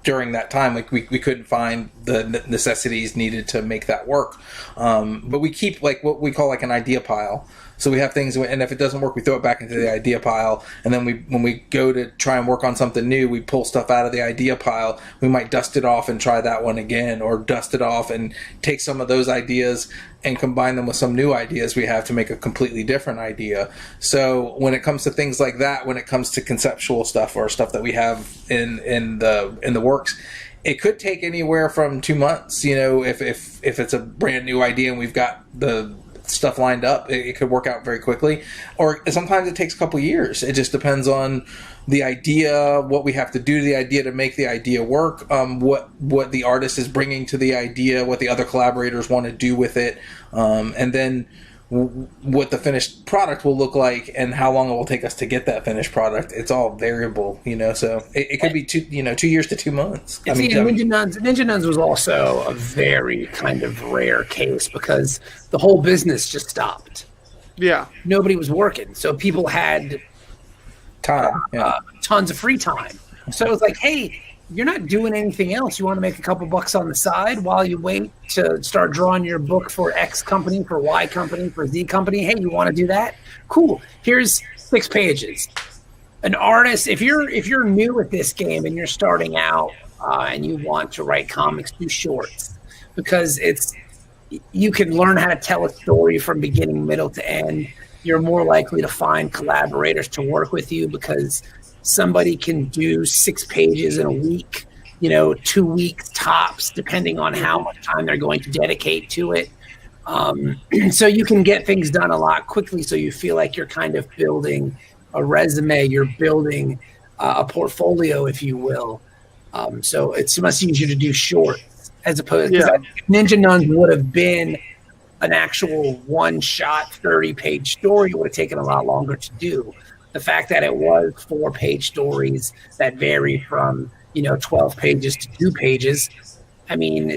during that time. Like we couldn't find the necessities needed to make that work. But we keep like what we call like an idea pile. So we have things, and if it doesn't work, we throw it back into the idea pile. And then when we go to try and work on something new, we pull stuff out of the idea pile. We might dust it off and try that one again, or dust it off and take some of those ideas and combine them with some new ideas we have to make a completely different idea. So when it comes to things like that, when it comes to conceptual stuff or stuff that we have in the works, it could take anywhere from 2 months. If it's a brand new idea and we've got the stuff lined up, it could work out very quickly, or sometimes it takes a couple years. It just depends on the idea, what we have to do to the idea to make the idea work, what the artist is bringing to the idea, what the other collaborators want to do with it, and then what the finished product will look like and how long it will take us to get that finished product. It's all variable, so it could be 2 years to 2 months. Ninja Nuns was also a very kind of rare case because the whole business just stopped. Yeah. Nobody was working. So people had time, tons of free time. So it was like, hey, you're not doing anything else. You want to make a couple bucks on the side while you wait to start drawing your book for X company, for Y company, for Z company. Hey, you want to do that? Cool. Here's 6 pages. An artist, if you're new at this game and you're starting out and you want to write comics, do shorts, because you can learn how to tell a story from beginning, middle to end. You're more likely to find collaborators to work with you because somebody can do 6 pages in a week, 2 weeks tops, depending on how much time they're going to dedicate to it. So you can get things done a lot quickly. So you feel like you're kind of building a resume, you're building a portfolio, if you will. So it's much easier to do shorts as opposed to Ninja Nuns would have been an actual one-shot 30-page story. It would have taken a lot longer to do. The fact that it was 4-page stories that vary from 12 pages to 2 pages. I mean,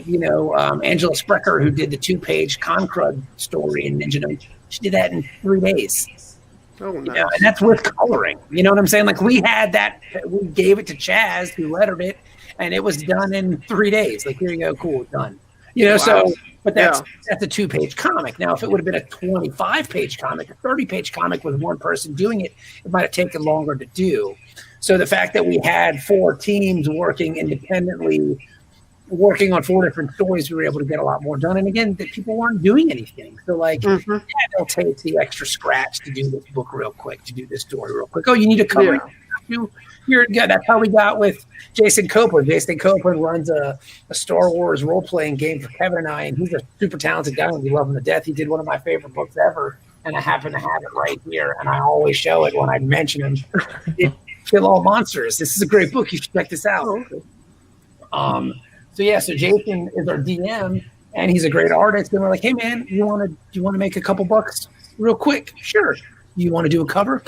Angela Sprecher, who did the 2-page Concrud story in Ninja Nuns, she did that in 3 days. Oh, nice. And that's with coloring. You know what I'm saying? Like we had that, we gave it to Chaz, who lettered it, and it was done in 3 days. Like, here you go, cool, done. Wow. So. But that's a 2-page comic. Now, if it would have been a 25-page comic, a 30-page comic with one person doing it, it might have taken longer to do. So the fact that we had 4 teams working independently, working on 4 different stories, we were able to get a lot more done. And again, that people weren't doing anything. So they'll take the extra scratch to do this book real quick, to do this story real quick. Oh, you need a cover. Yeah. That's how we got with Jason Copeland. Jason Copeland runs a Star Wars role-playing game for Kevin and I, and he's a super talented guy, and we love him to death. He did one of my favorite books ever, and I happen to have it right here, and I always show it when I mention him. Kill All Monsters. This is a great book. You should check this out. So Jason is our DM, and he's a great artist. And we're like, hey, man, do you want to make a couple bucks real quick? Sure. You want to do a cover?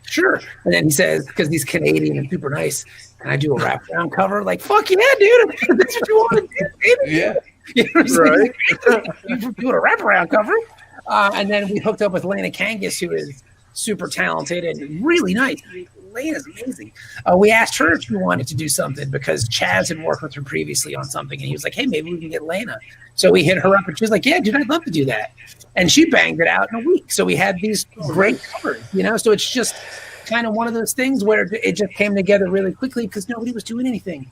Sure. And then he says, because he's Canadian and super nice, can I do a wraparound cover? Like, fuck yeah, dude. That's what you want to do, baby. Yeah. You know what I'm Right. saying? Doing a wraparound cover. And then we hooked up with Lena Kangas, who is super talented and really nice. Lena's amazing. We asked her if she wanted to do something because Chaz had worked with her previously on something. And he was like, hey, maybe we can get Lena. So we hit her up and she was like, yeah, dude, I'd love to do that. And she banged it out in a week. So we had these great covers, So it's just kind of one of those things where it just came together really quickly because nobody was doing anything.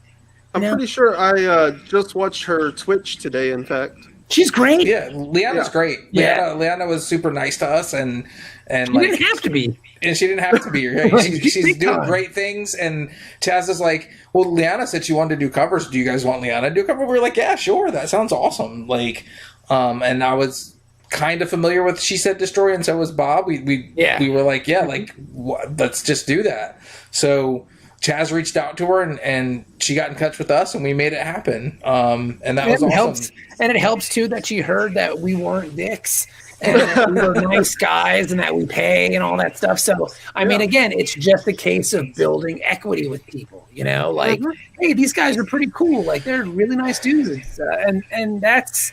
I'm pretty sure I just watched her Twitch today, in fact. She's great. Yeah, Liana's great. Yeah. Liana was super nice to us, and she didn't have to be. And she didn't have to be. Right? She's doing great things. And Chaz is like, well, Liana said she wanted to do covers. Do you guys want Liana to do a cover? We were like, yeah, sure. That sounds awesome. Like, and I was kind of familiar with She Said Destroy, and so was Bob. We were like, yeah, like, let's just do that. So Chaz reached out to her, and she got in touch with us, and we made it happen. And that was awesome. And it helps too that she heard that we weren't dicks and that we were nice guys and that we pay and all that stuff. So I mean, again, it's just a case of building equity with people. You know, like, hey, these guys are pretty cool. Like, they're really nice dudes, and that's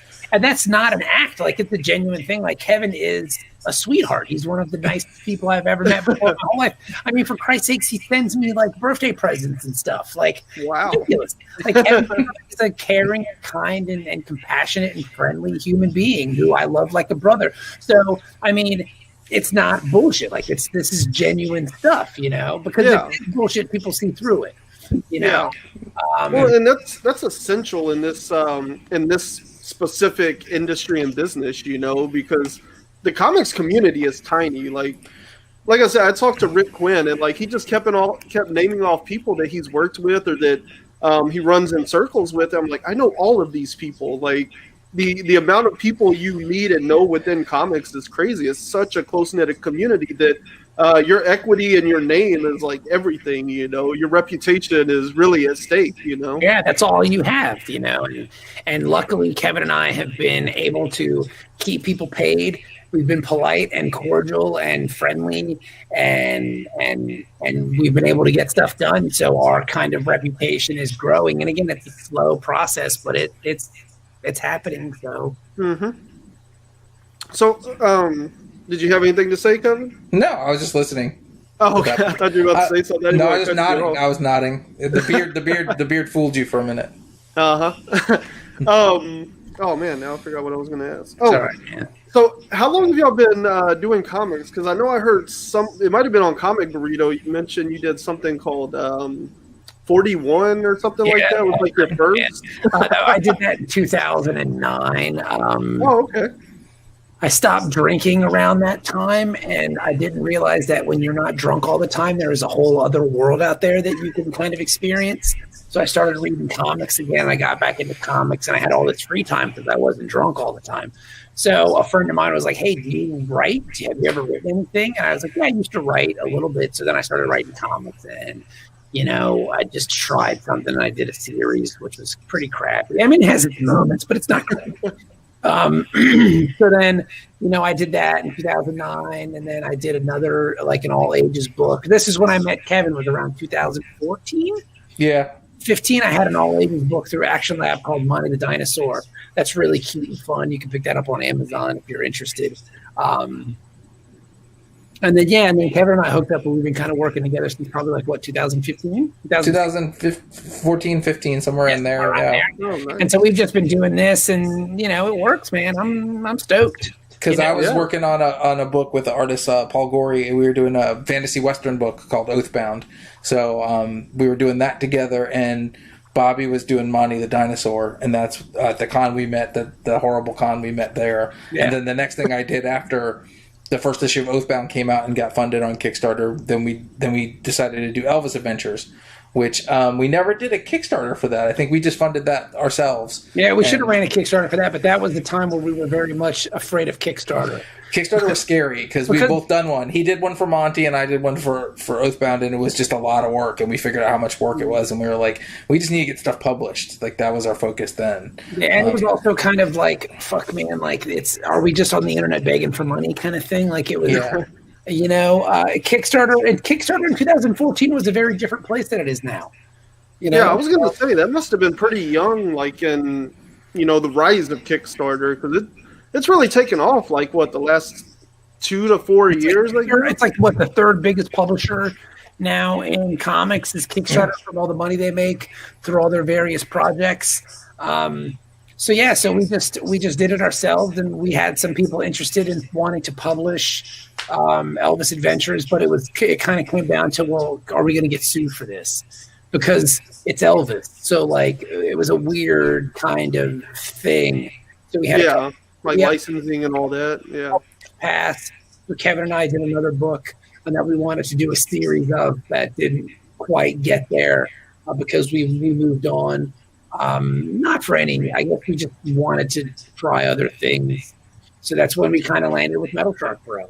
not an act. Like, it's a genuine thing. Like, Kevin is a sweetheart. He's one of the nicest people I've ever met before in my whole life. I mean, for Christ's sakes, he sends me like birthday presents and stuff. Like, wow, ridiculous. Like, Kevin is a caring, kind, and compassionate and friendly human being who I love like a brother. So, I mean, it's not bullshit. Like, this is genuine stuff, you know, because if it's bullshit, people see through it, you know. Well, and that's essential in this specific industry and business, you know, because the comics community is tiny. Like I said, I talked to Rick Quinn, and like he just kept naming off people that he's worked with or that he runs in circles with. I'm like, I know all of these people. Like the amount of people you meet and know within comics is crazy. It's such a close-knit community that your equity and your name is like everything, you know. Your reputation is really at stake, you know. Yeah, that's all you have, you know. And luckily, Kevin and I have been able to keep people paid. We've been polite and cordial and friendly, and we've been able to get stuff done. So our kind of reputation is growing. And again, it's a slow process, but it's happening. So. So, did you have anything to say, Kevin? No, I was just listening. Oh, okay. I thought you were about to say something. No, I was nodding. I was nodding. The beard fooled you for a minute. Oh man, now I forgot what I was going to ask. Oh, sorry, man. So how long have y'all been doing comics? Because I know I heard it might have been on Comic Burrito. You mentioned you did something called 41 or something like that. Was like your first? I did that in 2009. Oh, okay. I stopped drinking around that time, and I didn't realize that when you're not drunk all the time, there is a whole other world out there that you can kind of experience. So I started reading comics again. I got back into comics, and I had all this free time because I wasn't drunk all the time. So a friend of mine was like, hey, do you write? Have you ever written anything? And I was like, yeah, I used to write a little bit. So then I started writing comics, and, you know, I just tried something. And I did a series, which was pretty crappy. I mean, it has its moments, but it's not good. So then, you know, I did that in 2009, and then I did another, like, an all ages book. This is when I met Kevin, was around 2014. Yeah. 15, I had an all ages book through Action Lab called Monty the Dinosaur. That's really cute and fun. You can pick that up on Amazon if you're interested. And then Kevin and I hooked up, and we've been kind of working together since probably like 2015? 2014, 15, somewhere in there. Right there. Oh, nice. And so we've just been doing this, and you know, it works, man. I'm stoked. Because I was working on a book with the artist Paul Gorey, and we were doing a fantasy western book called Oathbound. So we were doing that together, and Bobby was doing Monty the Dinosaur, and that's the con we met, the horrible con we met there. Yeah. And then the next thing I did after the first issue of Oathbound came out and got funded on Kickstarter, then we decided to do Elvis Adventures, which we never did a Kickstarter for that. I think we just funded that ourselves. Yeah, we should have ran a Kickstarter for that, but that was the time where we were very much afraid of Kickstarter. Kickstarter was scary because we've both done one. He did one for Monty, and I did one for Oathbound, and it was just a lot of work, and we figured out how much work it was, and we were like, we just need to get stuff published. Like, that was our focus then. Yeah, and it was also kind of like, fuck, man, like, are we just on the internet begging for money kind of thing? Like, it was... Yeah. You know, Kickstarter in 2014 was a very different place than it is now. You know? Yeah, I was going to say that must have been pretty young, like in, you know, the rise of Kickstarter, because it's really taken off. Like the last 2 to 4 years. It's like what the third biggest publisher now in comics is Kickstarter from all the money they make through all their various projects. So we just did it ourselves, and we had some people interested in wanting to publish Elvis Adventures, but it kind of came down to, well, are we going to get sued for this? because it's Elvis. So like it was a weird kind of thing. So we had licensing and all that. Yeah. Pass. So Kevin and I did another book and that we wanted to do a series of that didn't quite get there because we moved on. Not for any, I guess we just wanted to try other things. So that's when we kind of landed with Metal Shark Bro.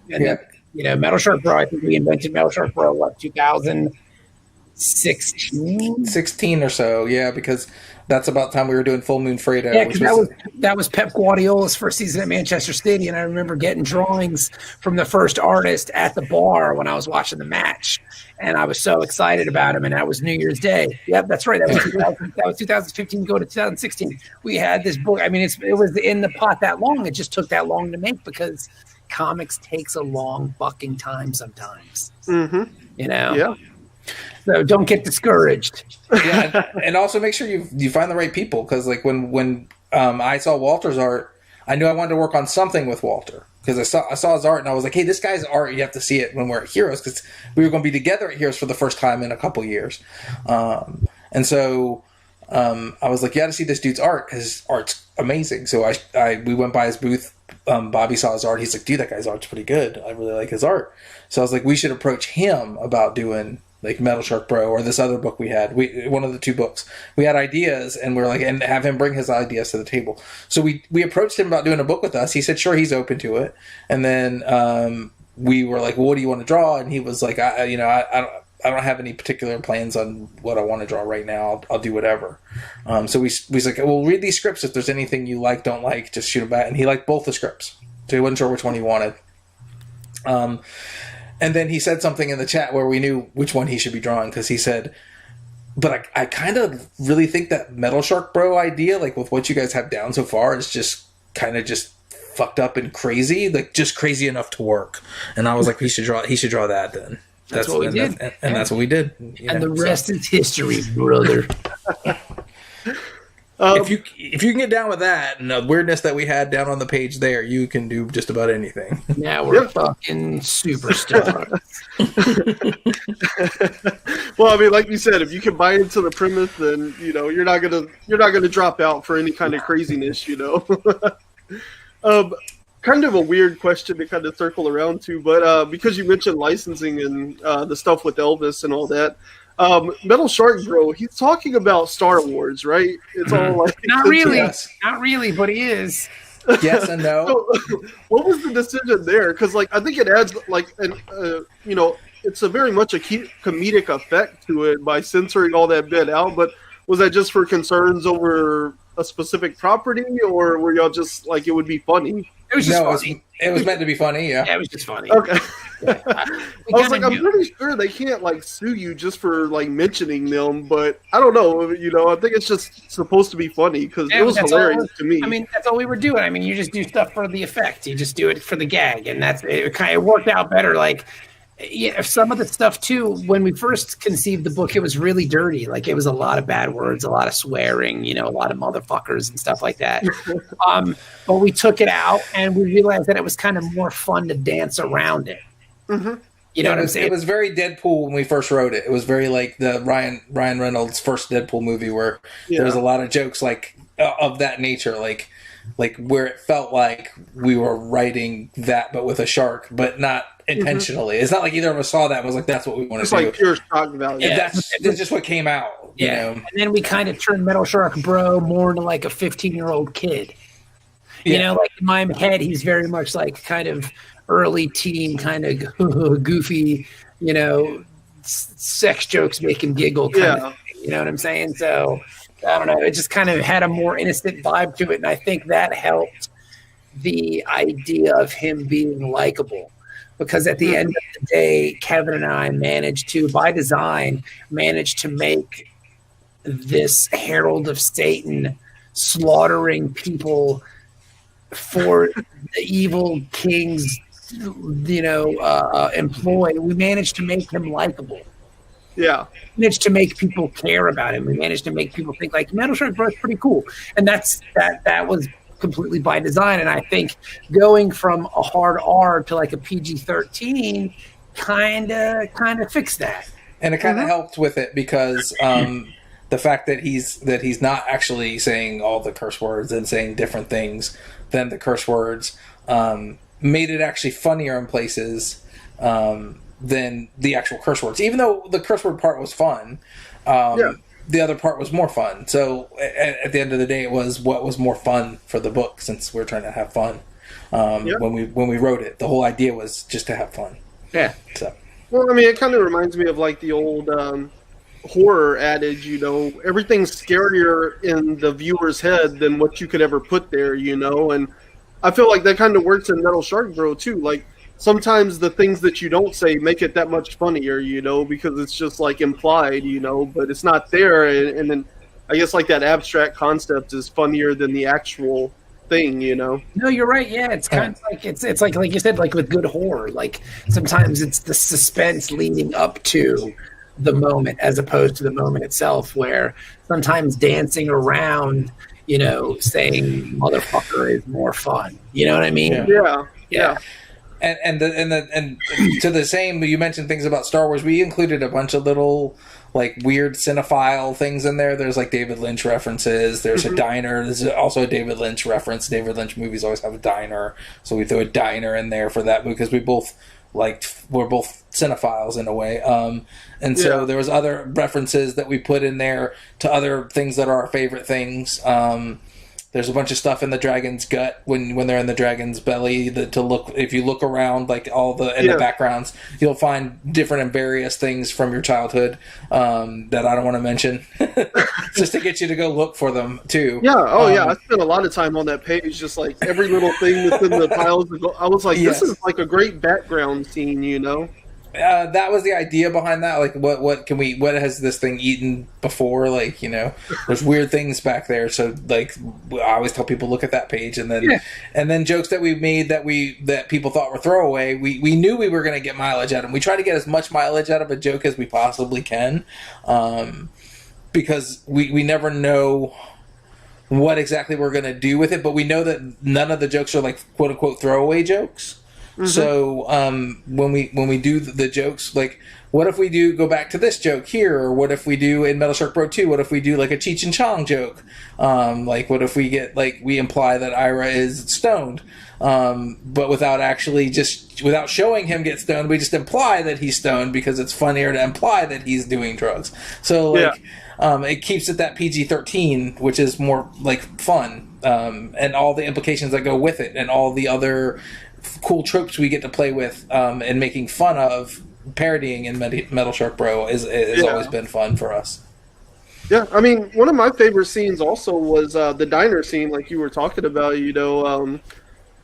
And Metal Shark Bro, I think we invented Metal Shark Bro, 2016? 16 or so, yeah, because that's about the time we were doing Full Moon Fredo. Yeah, because that was Pep Guardiola's first season at Manchester City, and I remember getting drawings from the first artist at the bar when I was watching the match, and I was so excited about him, and that was New Year's Day. Yep, that's right. That was 2015 go to 2016. We had this book. I mean, it was in the pot that long. It just took that long to make because comics takes a long fucking time sometimes. Mm-hmm. Yeah. So don't get discouraged. Yeah, and also make sure you find the right people, because like when I saw Walter's art, I knew I wanted to work on something with Walter because I saw his art and I was like, hey, this guy's art, you have to see it when we're at Heroes, because we were going to be together at Heroes for the first time in a couple years, and so I was like, you got to see this dude's art because his art's amazing. So we went by his booth. Bobby saw his art. He's like, dude, that guy's art's pretty good. I really like his art. So I was like, we should approach him about doing like Metal Shark Bro or this other book we had. One of the two books. We had ideas and we're like, and have him bring his ideas to the table. So we approached him about doing a book with us. He said, sure, he's open to it. And then we were like, well, what do you want to draw? And he was like, I don't have any particular plans on what I want to draw right now. I'll do whatever. So we like, well, read these scripts. If there's anything you like, don't like, just shoot them back. And he liked both the scripts. So he wasn't sure which one he wanted. And then he said something in the chat where we knew which one he should be drawing, because he said, but I kind of really think that Metal Shark Bro idea, like with what you guys have down so far, is just kind of just fucked up and crazy, like just crazy enough to work. And I was like, he should draw that then. That's what we did. And that's what we did. And the rest is history, brother. If you can get down with that and the weirdness that we had down on the page there, you can do just about anything. Now we're fucking superstars. Well, I mean, like you said, if you can buy into the premise, then you're not gonna drop out for any kind of craziness, Kind of a weird question to kind of circle around to, but because you mentioned licensing and the stuff with Elvis and all that. Metal Shark Bro, he's talking about Star Wars, right? It's all like not really, but he is. Yes and no. So, what was the decision there? Because I think it adds it's a very much a comedic effect to it by censoring all that bit out. But was that just for concerns over a specific property, or were y'all just like it would be funny? It was just funny. It was meant to be funny, yeah. Yeah, it was just funny. Okay. Yeah. I was like, I'm pretty sure they can't sue you just for mentioning them, but I don't know. I think it's just supposed to be funny because it was hilarious to me. I mean, that's all we were doing. I mean, you just do stuff for the effect. You just do it for the gag, and it kind of worked out better. Some of the stuff too, when we first conceived the book, it was really dirty. It was a lot of bad words, a lot of swearing, a lot of motherfuckers and stuff like that. But we took it out and we realized that it was kind of more fun to dance around it. Mm-hmm. You know what I'm saying? It was very Deadpool when we first wrote it. It was very like the Ryan Reynolds' first Deadpool movie, where there was a lot of jokes of that nature, like where it felt like we were writing that, but with a shark, but not intentionally. Mm-hmm. It's not like either of us saw that and was like, that's what we want to do. It's like pure shock value. Yeah, that's just what came out. Yeah. And then we kind of turned Metal Shark Bro more into like a 15-year-old kid. In my head, he's very much like kind of early teen, kind of goofy, sex jokes make him giggle kind of thing, you know what I'm saying? So I don't know. It just kind of had a more innocent vibe to it, and I think that helped the idea of him being likable. Because at the end of the day, Kevin and I managed to, by design, make this herald of Satan slaughtering people for the evil king's, employ. We managed to make him likable. Yeah. We managed to make people care about him. We managed to make people think Metal Shark Bro is pretty cool. And that was completely by design. And I think going from a hard R to a PG-13 kind of fixed that. And it kind of helped with it because the fact that he's not actually saying all the curse words and saying different things than the curse words made it actually funnier in places than the actual curse words. Even though the curse word part was fun, the other part was more fun. So at the end of the day, it was what was more fun for the book, since we're trying to have fun when we wrote it. The whole idea was just to have fun. Yeah. So. Well, I mean, it kind of reminds me of like the old horror adage, you know, everything's scarier in the viewer's head than what you could ever put there, you know, and I feel like that kind of works in Metal Shark Bro too. Like sometimes the things that you don't say make it that much funnier, you know, because it's just like implied, you know, but it's not there, and then I guess like that abstract concept is funnier than the actual thing, you know. No, you're right. Yeah, it's kind of like it's like you said, like with good horror, like sometimes it's the suspense leading up to the moment as opposed to the moment itself, where sometimes dancing around, you know, saying motherfucker is more fun. You know what I mean? Yeah. And to the same, you mentioned things about Star Wars. We included a bunch of little like weird cinephile things in there. There's like David Lynch references. There's a diner. There's also a David Lynch reference. David Lynch movies always have a diner, so we threw a diner in there for that because we're both cinephiles in a way. And so there was other references that we put in there to other things that are our favorite things. There's a bunch of stuff in the dragon's gut when they're in the dragon's belly to look. If you look around, like all the backgrounds, you'll find different and various things from your childhood that I don't want to mention, just to get you to go look for them too. Yeah. Oh yeah. I spent a lot of time on that page, just like every little thing within the piles. I was like, this is like a great background scene, you know. That was the idea behind that. Like, what has this thing eaten before? Like, you know, there's weird things back there. So, like, I always tell people look at that page, and then jokes that we made that people thought were throwaway. We knew we were going to get mileage out of them. We try to get as much mileage out of a joke as we possibly can, because we never know what exactly we're going to do with it. But we know that none of the jokes are like quote unquote throwaway jokes. So when we do the jokes, like, what if we go back to this joke here, or what if we do in Metal Shark Bro 2? What if we do like a Cheech and Chong joke? Like, what if we imply that Ira is stoned, but without showing him get stoned, we just imply that he's stoned because it's funnier to imply that he's doing drugs. So like, it keeps it that PG-13, which is more like fun, and all the implications that go with it, and all the other cool tropes we get to play with, and making fun of, parodying in Metal Shark Bro is always been fun for us. Yeah, I mean, one of my favorite scenes also was the diner scene, like you were talking about. You know,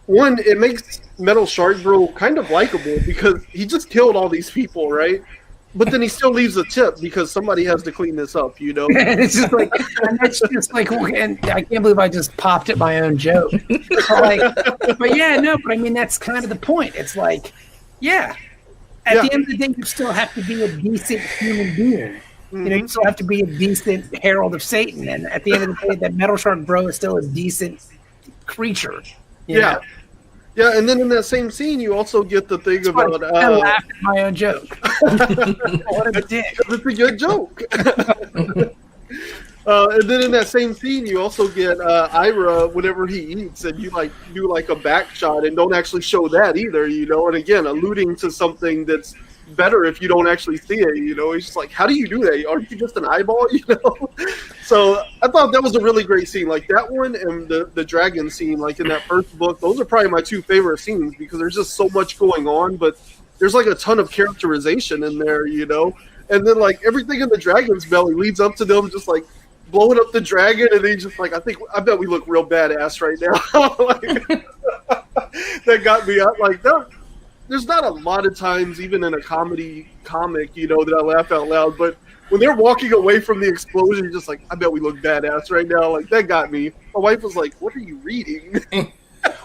one, it makes Metal Shark Bro kind of likable because he just killed all these people, right? But then he still leaves a tip because somebody has to clean this up, you know? It's just like, and that's just like, and I can't believe I just popped at my own joke. But I mean, that's kind of the point. It's like, at the end of the day, you still have to be a decent human being. You know, you still have to be a decent herald of Satan. And at the end of the day, that Metal Shark Bro is still a decent creature. You know? Yeah, and then in that same scene, you also get the thing about... I laughed at my own joke. What a dick. It's a good joke. And then in that same scene, you also get Ira whenever he eats, and you like do like a back shot and don't actually show that either, you know? And again, alluding to something that's better if you don't actually see it, you know? He's just like, how do you do that? Aren't you just an eyeball, you know? So I thought that was a really great scene. Like that one and the dragon scene, like in that first book, those are probably my two favorite scenes because there's just so much going on, but there's like a ton of characterization in there, you know? And then like everything in the dragon's belly leads up to them just like blowing up the dragon, and they just like, I bet we look real badass right now. Like, that got me out like that. There's not a lot of times, even in a comedy comic, you know, that I laugh out loud. But when they're walking away from the explosion, you're just like, I bet we look badass right now. Like, that got me. My wife was like, what are you reading?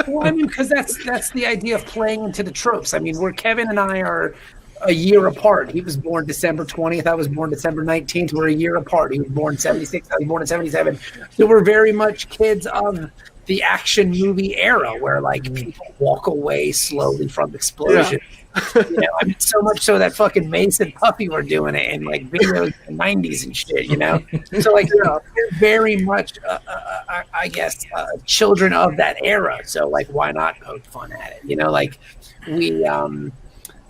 Well, I mean, because that's the idea of playing into the tropes. I mean, where Kevin and I are a year apart. He was born December 20th. I was born December 19th. We're a year apart. He was born in 76. I was born in 77. So we're very much kids of the action movie era where like people walk away slowly from explosions. You know, I mean, so much so that fucking Mace and Puffy were doing it in like videos in the 90s and shit, you know? So like, you know, they're very much, I guess, children of that era. So like, why not poke fun at it? You know, like we,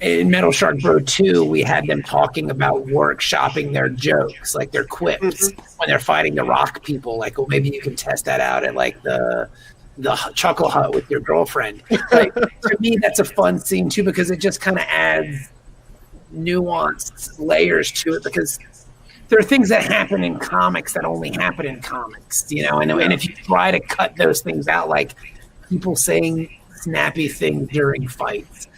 in Metal Shark Bro 2, we had them talking about workshopping their jokes, like their quips when they're fighting the rock people. Like, well, maybe you can test that out at like the Chuckle Hut with your girlfriend. Like, to me, that's a fun scene too, because it just kind of adds nuanced layers to it, because there are things that happen in comics that only happen in comics, you know? And if you try to cut those things out, like people saying snappy things during fights.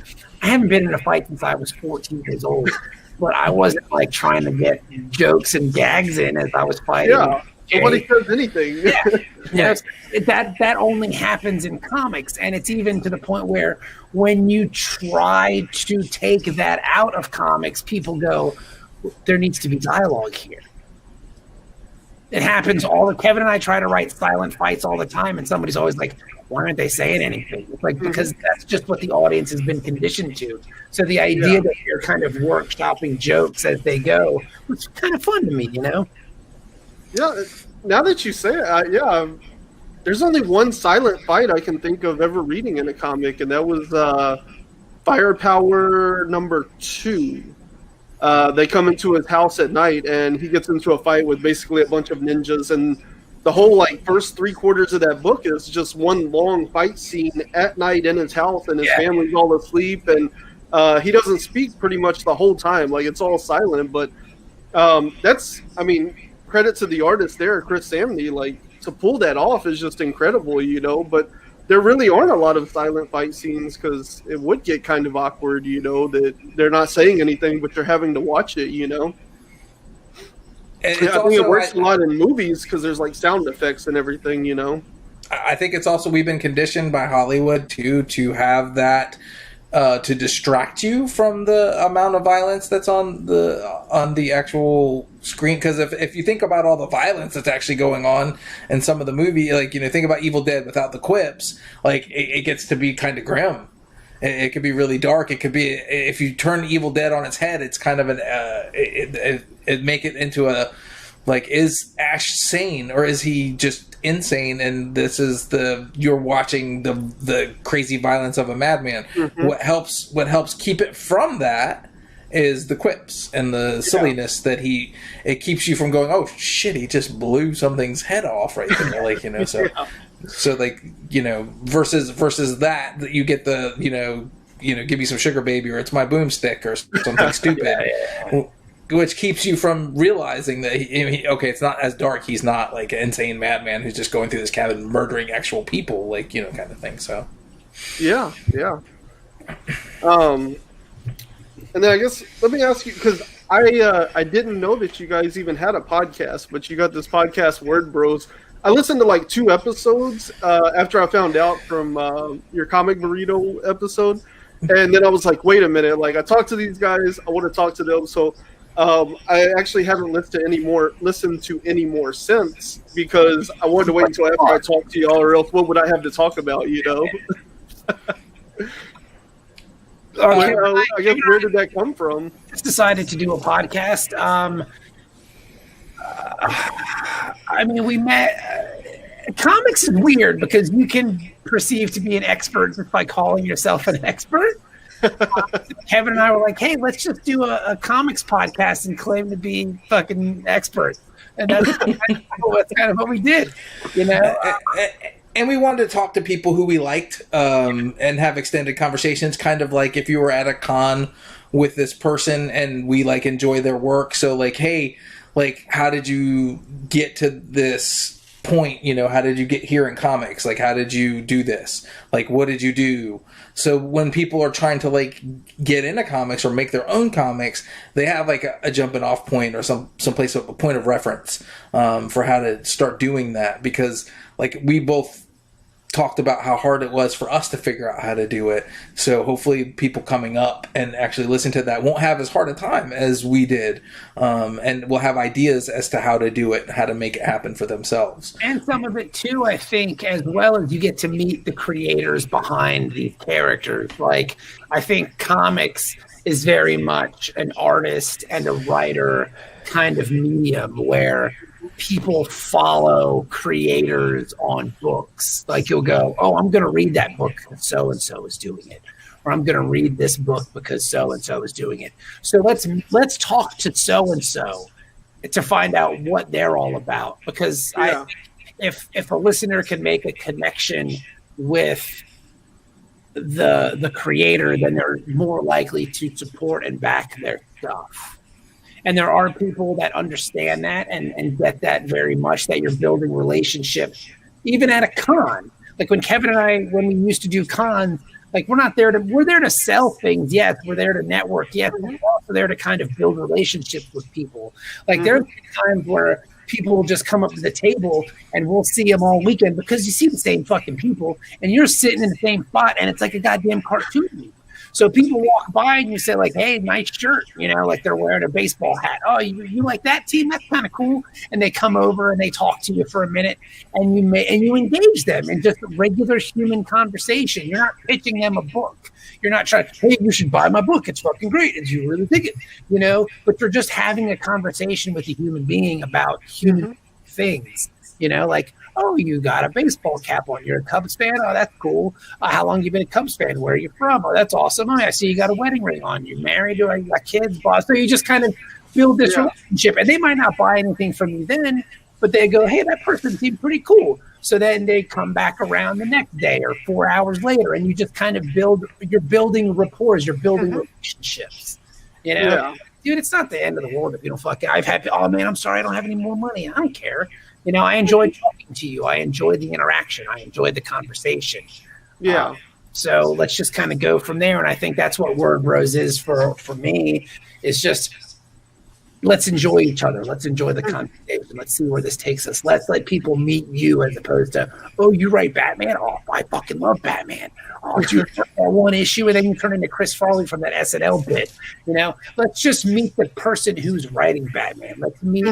I haven't been in a fight since I was 14 years old, but I wasn't like trying to get jokes and gags in as I was fighting. Yeah, nobody says anything. Yeah. That only happens in comics, and it's even to the point where when you try to take that out of comics, people go, there needs to be dialogue here. It happens Kevin and I try to write silent fights all the time, and somebody's always like, why aren't they saying anything? It's like, because that's just what the audience has been conditioned to. So the idea that you're kind of workshopping jokes as they go was kind of fun to me, you know? Yeah, now that you say it, there's only one silent fight I can think of ever reading in a comic, and that was Firepower number 2. They come into his house at night, and he gets into a fight with basically a bunch of ninjas, and the whole like first 3/4 of that book is just one long fight scene at night in his house, and his family's all asleep, and he doesn't speak pretty much the whole time. Like, it's all silent, but that's, I mean, credit to the artist there, Chris Samney. Like, to pull that off is just incredible, you know. But there really aren't a lot of silent fight scenes, because it would get kind of awkward, you know, that they're not saying anything, but you're having to watch it, you know. I think it works a lot in movies because there's like sound effects and everything, you know. I think it's also, we've been conditioned by Hollywood to have that to distract you from the amount of violence that's on the actual screen. Because if you think about all the violence that's actually going on in some of the movie, like, you know, think about Evil Dead without the quips, like it gets to be kind of grim. It could be really dark. It could be, if you turn Evil Dead on its head, it's kind of it make it into a, like, is Ash sane or is he just insane? And this is you're watching the crazy violence of a madman. Mm-hmm. What helps keep it from that is the quips and the silliness that it keeps you from going, oh shit, he just blew something's head off right there, like, you know. So. So, like, you know, versus that you get the, you know, give me some sugar baby, or it's my boomstick, or something stupid, which keeps you from realizing that okay, it's not as dark. He's not like an insane madman who's just going through this cabin murdering actual people, like, you know, kind of thing. So, yeah. And then I guess let me ask you, because I didn't know that you guys even had a podcast, but you got this podcast, Word Bros. I listened to like 2 episodes after I found out from your Comic Burrito episode. And then I was like, wait a minute. Like, I talked to these guys. I want to talk to them. So I actually haven't listened to any more since, because I wanted to wait until after I talked to y'all, or else what would I have to talk about, you know? I guess, where did that come from? Just decided to do a podcast. I mean, we met. Comics is weird because you can perceive to be an expert just by calling yourself an expert. Kevin and I were like, "Hey, let's just do a comics podcast and claim to be fucking experts," and that's kind of what we did, you know. And we wanted to talk to people who we liked and have extended conversations, kind of like if you were at a con with this person and we like enjoy their work. So like, hey, like, how did you get to this point? You know, how did you get here in comics? Like, how did you do this? Like, what did you do? So when people are trying to like get into comics or make their own comics, they have like a jumping off point or some place, a point of reference for how to start doing that. Because like we both talked about how hard it was for us to figure out how to do it. So hopefully people coming up and actually listen to that won't have as hard a time as we did, and will have ideas as to how to do it, how to make it happen for themselves. And some of it too, I think, as well as you get to meet the creators behind these characters. Like, I think comics is very much an artist and a writer kind of medium where people follow creators on books. Like, you'll go, oh, I'm going to read that book because so-and-so is doing it. Or I'm going to read this book because so-and-so is doing it. So let's talk to so-and-so to find out what they're all about. Because I think if a listener can make a connection with the creator, then they're more likely to support and back their stuff. And there are people that understand that and get that very much, that you're building relationships, even at a con. Like when Kevin and I, when we used to do cons, like we're there to sell things. Yes, we're there to network. Yes, we're also there to kind of build relationships with people. Like there's times where people will just come up to the table and we'll see them all weekend because you see the same fucking people and you're sitting in the same spot and it's like a goddamn cartoon. So people walk by and you say like, hey, nice shirt, like they're wearing a baseball hat. Oh, you like that team? That's kind of cool. And they come over and they talk to you for a minute and you engage them in just a regular human conversation. You're not pitching them a book. You're not trying, hey, you should buy my book. It's fucking great. And you really dig it, but you're just having a conversation with a human being about human things, like, oh, you got a baseball cap on. You're a Cubs fan? Oh, that's cool. How long you been a Cubs fan? Where are you from? Oh, that's awesome. Oh, I see you got a wedding ring on. You married or you got kids, boss? So you just kind of build this relationship. And they might not buy anything from you then, but they go, hey, that person seemed pretty cool. So then they come back around the next day or 4 hours later, and you just kind of you're building rapport, you're building relationships. Dude, it's not the end of the world if you don't oh man, I'm sorry, I don't have any more money. I don't care. I enjoyed talking to you. I enjoyed the interaction. I enjoyed the conversation. Yeah. So let's just kind of go from there. And I think that's what Word Bros is for me, is just let's enjoy each other. Let's enjoy the conversation. Let's see where this takes us. Let's let people meet you as opposed to, oh, you write Batman? Oh, I fucking love Batman. Oh, you that one issue and then you turn into Chris Farley from that SNL bit. Let's just meet the person who's writing Batman. Let's meet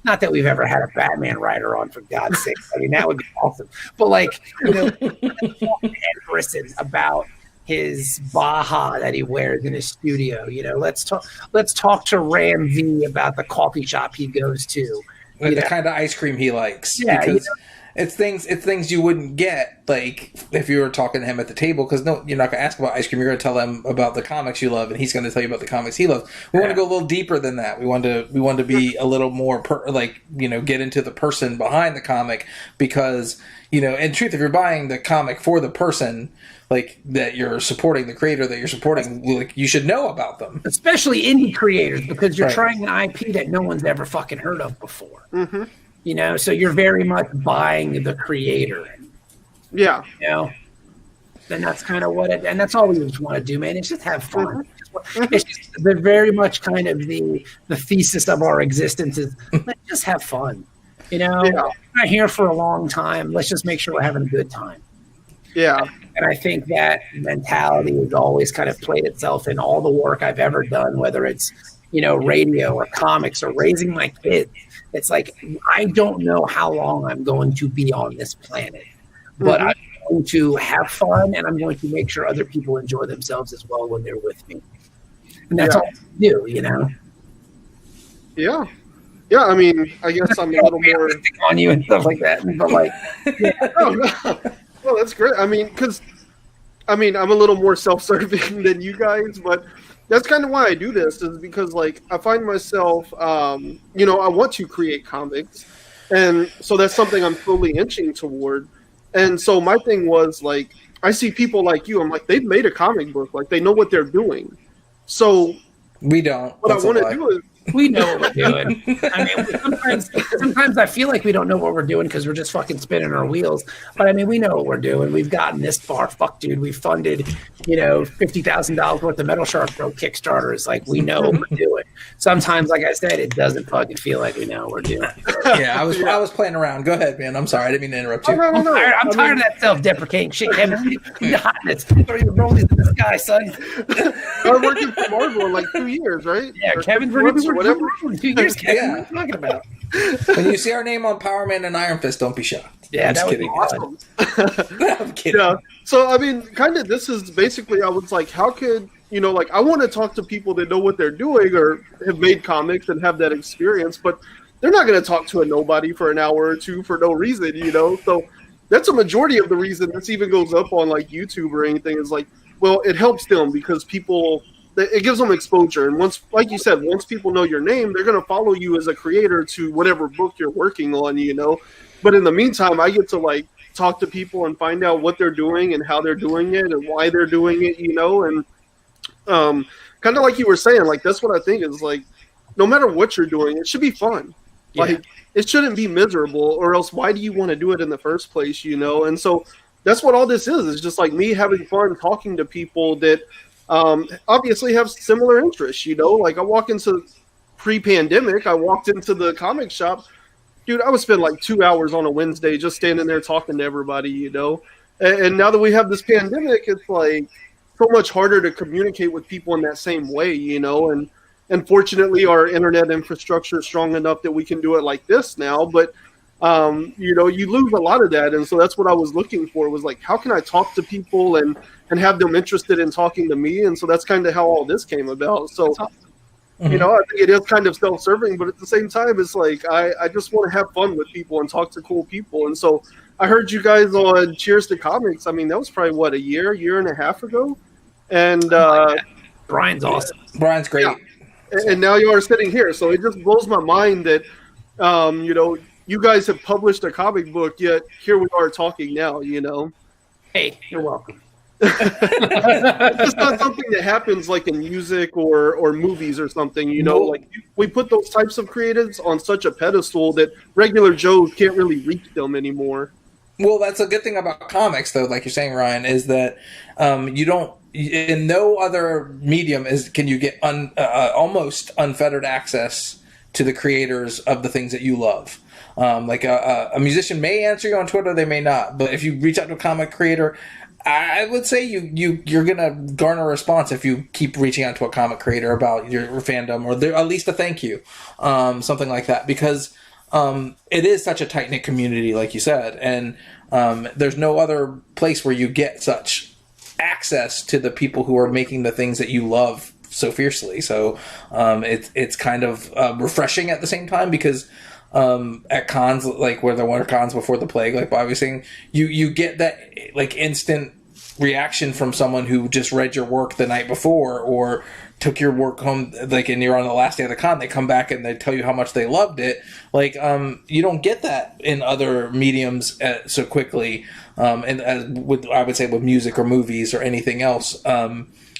not that we've ever had a Batman writer on, for God's sake. I mean, that would be awesome. But let's talk to Ed Brisson about his Baja that he wears in his studio. Let's talk to Ram V about the coffee shop he goes to. And the kind of ice cream he likes. Yeah, because it's things you wouldn't get, like, if you were talking to him at the table, because no, you're not going to ask about ice cream. You're going to tell him about the comics you love, and he's going to tell you about the comics he loves. We want to go a little deeper than that. We want to be a little more get into the person behind the comic, because in truth, if you're buying the comic for the person, like, that you're supporting, the creator that you're supporting, like, you should know about them, especially indie creators, because you're trying an IP that no one's ever fucking heard of before. So you're very much buying the creator. Yeah. Then that's kind of and that's all we just want to do, man. It's just have fun. It's just, they're very much kind of the thesis of our existence is let's just have fun. We're not here for a long time. Let's just make sure we're having a good time. Yeah. And I think that mentality has always kind of played itself in all the work I've ever done, whether it's, radio or comics or raising my kids. It's like, I don't know how long I'm going to be on this planet, but I'm going to have fun and I'm going to make sure other people enjoy themselves as well when they're with me. And that's all we do, Yeah. Yeah, I mean, I guess I'm a little more on you and stuff like that. But like, well, that's great. I mean, I'm a little more self-serving than you guys, but that's kind of why I do this, is because, like, I find myself, I want to create comics, and so that's something I'm slowly inching toward. And so my thing was, like, I see people like you, I'm like, they've made a comic book, like, they know what they're doing. So we don't. What I want to do is, We know what we're doing. I mean, sometimes I feel like we don't know what we're doing because we're just fucking spinning our wheels. But I mean, we know what we're doing. We've gotten this far. Fuck, dude. We funded, $50,000 worth of Metal Shark Bro Kickstarters. Like, we know what we're doing. Sometimes, like I said, it doesn't fucking feel like we know what we're doing. Yeah, I was playing around. Go ahead, man. I'm sorry. I didn't mean to interrupt you. No. I'm tired of that self-deprecating shit, Kevin. You're hotness. Throw your rollies in the sky, son. I'm working for Marvel in like 2 years, right? Yeah, Or Kevin's 6 months or whatever. 2 years, Kevin. Yeah. What are you talking about? When you see our name on Power Man and Iron Fist, don't be shocked. Yeah, I'm that just would be kidding. awesome. I'm kidding. Yeah. So I mean, kind of, this is basically, I was like, how could I want to talk to people that know what they're doing or have made comics and have that experience, but they're not going to talk to a nobody for an hour or two for no reason, So that's a majority of the reason this even goes up on like YouTube or anything, is like, well, it helps them because it gives them exposure. And once, like you said, once people know your name, they're going to follow you as a creator to whatever book you're working on, But in the meantime, I get to like talk to people and find out what they're doing and how they're doing it and why they're doing it, and kind of like you were saying, like, that's what I think is like, no matter what you're doing, it should be fun. Yeah. Like, it shouldn't be miserable, or else why do you want to do it in the first place, And so that's what all this is just like me having fun talking to people that obviously have similar interests, Like, I walk into pre-pandemic, I walked into the comic shop, dude, I would spend like 2 hours on a Wednesday just standing there talking to everybody, And now that we have this pandemic, it's like so much harder to communicate with people in that same way, And fortunately, our internet infrastructure is strong enough that we can do it like this now. But, you lose a lot of that. And so that's what I was looking for, was like, how can I talk to people and have them interested in talking to me? And so that's kind of how all this came about. So, I think it is kind of self-serving, but at the same time, it's like, I just want to have fun with people and talk to cool people. And so I heard you guys on Cheers to Comics. I mean, that was probably, a year and a half ago? And Brian's awesome. Brian's great. Yeah. And now you are sitting here. So it just blows my mind that, you guys have published a comic book, yet here we are talking now, Hey, you're welcome. It's just not something that happens like in music or movies or something, Like, we put those types of creatives on such a pedestal that regular Joes can't really reach them anymore. Well, that's a good thing about comics, though, like you're saying, Ryan, is that you don't, in no other medium can you get almost unfettered access to the creators of the things that you love. Like a musician may answer you on Twitter, they may not. But if you reach out to a comic creator, I would say you're gonna garner a response if you keep reaching out to a comic creator about your fandom, or at least a thank you, something like that, because it is such a tight knit community, like you said, and there's no other place where you get such access to the people who are making the things that you love so fiercely. So it's kind of refreshing at the same time, because at cons, like where there were cons before the plague, like Bobby was saying, you get that like instant reaction from someone who just read your work the night before or took your work home, like, and you're on the last day of the con, they come back and they tell you how much they loved it. Like, you don't get that in other mediums so quickly, and I would say with music or movies or anything else.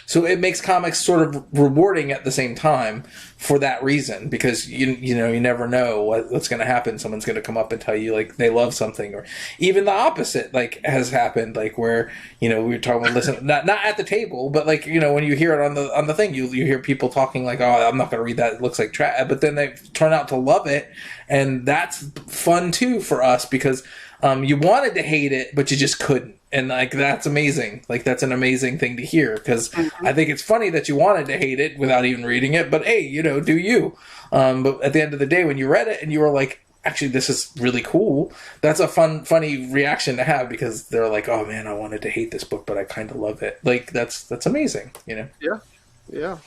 So it makes comics sort of rewarding at the same time for that reason, because you never know what's going to happen. Someone's going to come up and tell you like they love something, or even the opposite like has happened, like where we were talking about, listen, not at the table, but like when you hear it on the thing, you hear people talking like, oh, I'm not going to read that, it looks like trash, but then they turn out to love it, and that's fun too for us, because you wanted to hate it but you just couldn't. And like that's amazing. Like that's an amazing thing to hear, because I think it's funny that you wanted to hate it without even reading it. But hey, do you? But at the end of the day, when you read it and you were like, actually, this is really cool. That's a funny reaction to have, because they're like, oh man, I wanted to hate this book, but I kind of love it. Like that's amazing. Yeah.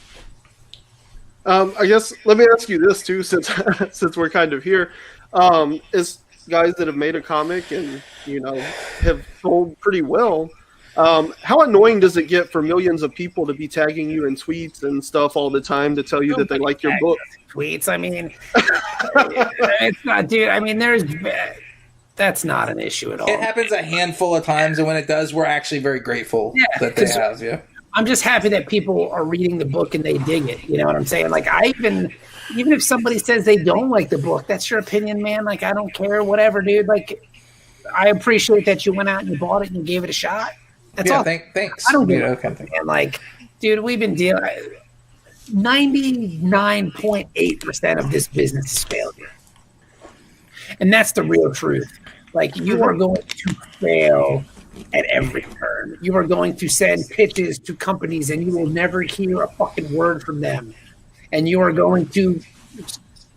I guess let me ask you this too, since we're kind of here, is guys that have made a comic and have sold pretty well, how annoying does it get for millions of people to be tagging you in tweets and stuff all the time to tell you that they like your book? Tweets, I mean, it's not, dude. I mean, that's not an issue at all. It happens a handful of times, and when it does, we're actually very grateful that they have. Yeah, I'm just happy that people are reading the book and they dig it. You know what I'm saying? Like, I even even if somebody says they don't like the book, that's your opinion, man. Like, I don't care, whatever, dude. Like, I appreciate that you went out and you bought it and you gave it a shot. That's all. Thanks. I don't give a fuck, man. Like, dude, we've been dealing. 99.8% of this business is failure, and that's the real truth. Like, you are going to fail at every turn. You are going to send pitches to companies, and you will never hear a fucking word from them. And you are going to,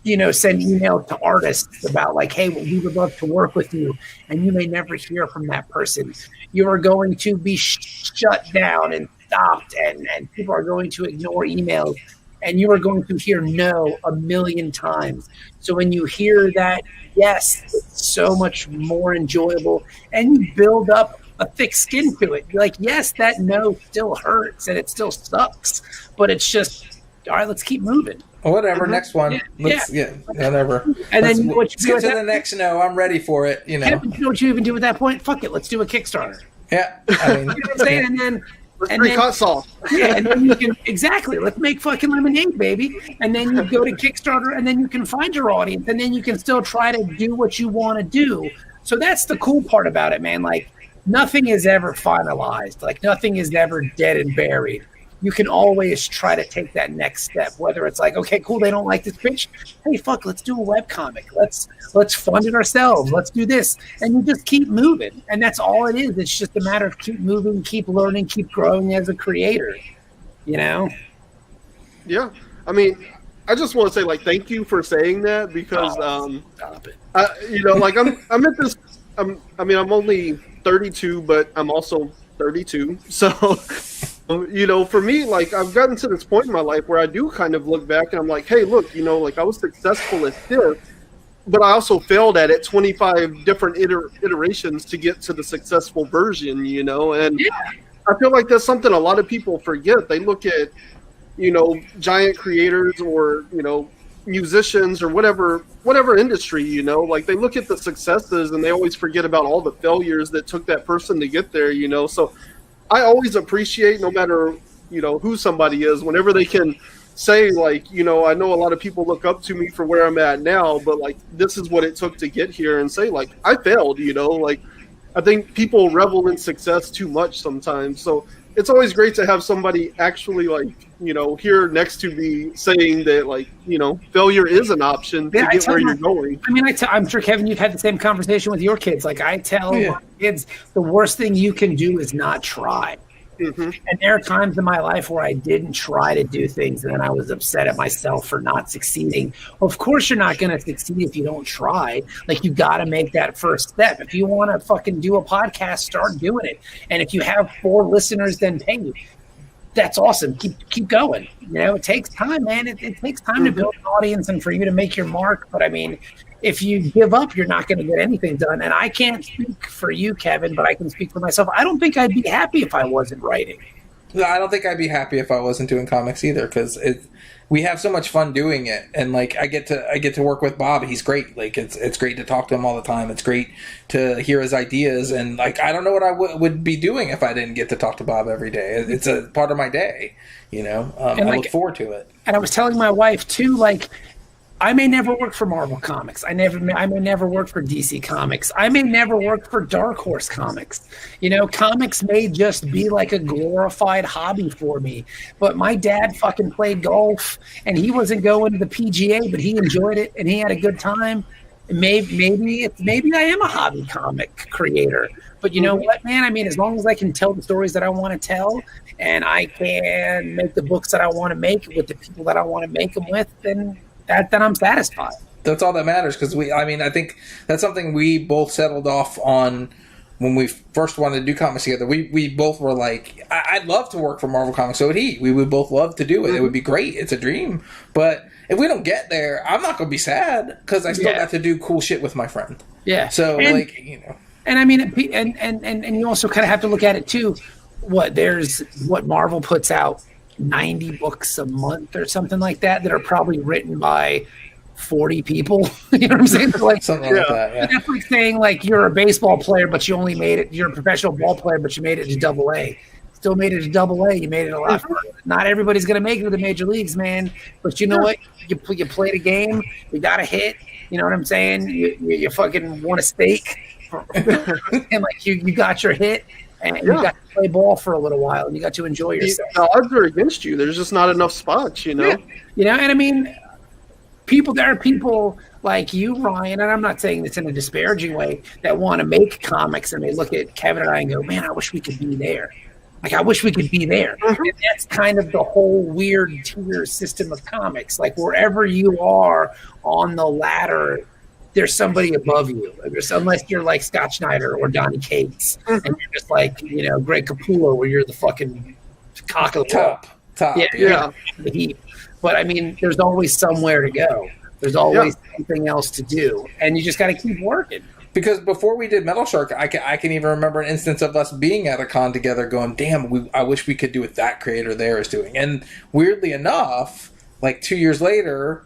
send emails to artists about like, hey, well, we would love to work with you. And you may never hear from that person. You are going to be shut down and stopped, and people are going to ignore emails. And you are going to hear no 1,000,000 times. So when you hear that yes, it's so much more enjoyable, and you build up a thick skin to it. You're like, yes, that no still hurts and it still sucks, but it's just, all right, let's keep moving. Whatever, next one. Whatever. And let's, then what you do get to the next no. I'm ready for it. Kevin, you know what you even do at that point? Fuck it, let's do a Kickstarter. Yeah, I mean, you know what I'm saying? And then hot sauce. Yeah, and then you can let's make fucking lemonade, baby. And then you go to Kickstarter, and then you can find your audience, and then you can still try to do what you want to do. So that's the cool part about it, man. Like, nothing is ever finalized. Like, nothing is ever dead and buried. You can always try to take that next step, whether it's like, okay, cool, they don't like this pitch. Hey, fuck, let's do a webcomic. Let's fund it ourselves. Let's do this. And you just keep moving. And that's all it is. It's just a matter of keep moving, keep learning, keep growing as a creator, Yeah. I mean, I just want to say, like, thank you for saying that, because, stop it. I'm at this, I'm only 32, but I'm also 32. So, for me, like, I've gotten to this point in my life where I do kind of look back and I'm like, hey, look, like, I was successful at this, but I also failed at it 25 different iterations to get to the successful version, and I feel like that's something a lot of people forget. They look at, giant creators or, musicians or whatever industry, like, they look at the successes and they always forget about all the failures that took that person to get there, so I always appreciate, no matter, who somebody is, whenever they can say, like, I know a lot of people look up to me for where I'm at now, but, like, this is what it took to get here, and say, like, I failed, like, I think people revel in success too much sometimes. So it's always great to have somebody actually, like, here next to me saying that, like, failure is an option to get where you're going. I mean, I'm sure, Kevin, you've had the same conversation with your kids. Like, I tell my kids, the worst thing you can do is not try. Mm-hmm. And there are times in my life where I didn't try to do things, and then I was upset at myself for not succeeding. Well, of course you're not going to succeed if you don't try. Like, you got to make that first step. If you want to fucking do a podcast, start doing it. And if you have 4 listeners, then pay you. That's awesome. Keep going. It takes time, man. It takes time to build an audience and for you to make your mark. But I mean, if you give up, you're not going to get anything done. And I can't speak for you, Kevin, but I can speak for myself. I don't think I'd be happy if I wasn't writing. No, I don't think I'd be happy if I wasn't doing comics either, because we have so much fun doing it, and like I get to work with Bob. He's great. Like, it's great to talk to him all the time. It's great to hear his ideas, and like I don't know what I would be doing if I didn't get to talk to Bob every day. It's a part of my day, I look forward to it. And I was telling my wife too, like, I may never work for Marvel Comics. I may never work for DC Comics. I may never work for Dark Horse Comics. Comics may just be like a glorified hobby for me. But my dad fucking played golf, and he wasn't going to the PGA, but he enjoyed it and he had a good time. Maybe I am a hobby comic creator. But you know what, man? I mean, as long as I can tell the stories that I want to tell, and I can make the books that I want to make with the people that I want to make them with, then I'm satisfied. That's all that matters, because I think that's something we both settled off on when we first wanted to do comics together. We both were like, I'd love to work for Marvel Comics, so would he. We would both love to do it. It would be great. It's a dream. But if we don't get there, I'm not going to be sad, because I still got to do cool shit with my friend. Yeah. So, And I mean, and you also kind of have to look at it too. What Marvel puts out 90 books a month or something like that are probably written by 40 people. You know what I'm saying? Like, something like that. Yeah. That's like saying, like, you're a baseball player, but you only made it. You're a professional ball player, but you made it to AA. Still made it to Double-A. You made it a lot further. Not everybody's going to make it to the major leagues, man. But you know what? You played a game. You got a hit. You know what I'm saying? You fucking won a steak. And like you got your hit. And you got to play ball for a little while. And you got to enjoy yourself. The odds are against you. There's just not enough spots, you know? Yeah. You know, and I mean, there are people like you, Ryan, and I'm not saying this in a disparaging way, that want to make comics and they look at Kevin and I and go, man, I wish we could be there. Like, I wish we could be there. And that's kind of the whole weird tier system of comics. Like, wherever you are on the ladder, there's somebody above you. Unless you're like Scott Schneider or Donnie Cates, and you're just like, you know, Greg Capullo, where you're the fucking cock of the top. Yeah. The heap. But I mean, there's always somewhere to go. There's always something else to do, and you just got to keep working. Because before we did Metal Shark, I can even remember an instance of us being at a con together going, damn, I wish we could do what that creator there is doing. And weirdly enough, like 2 years later,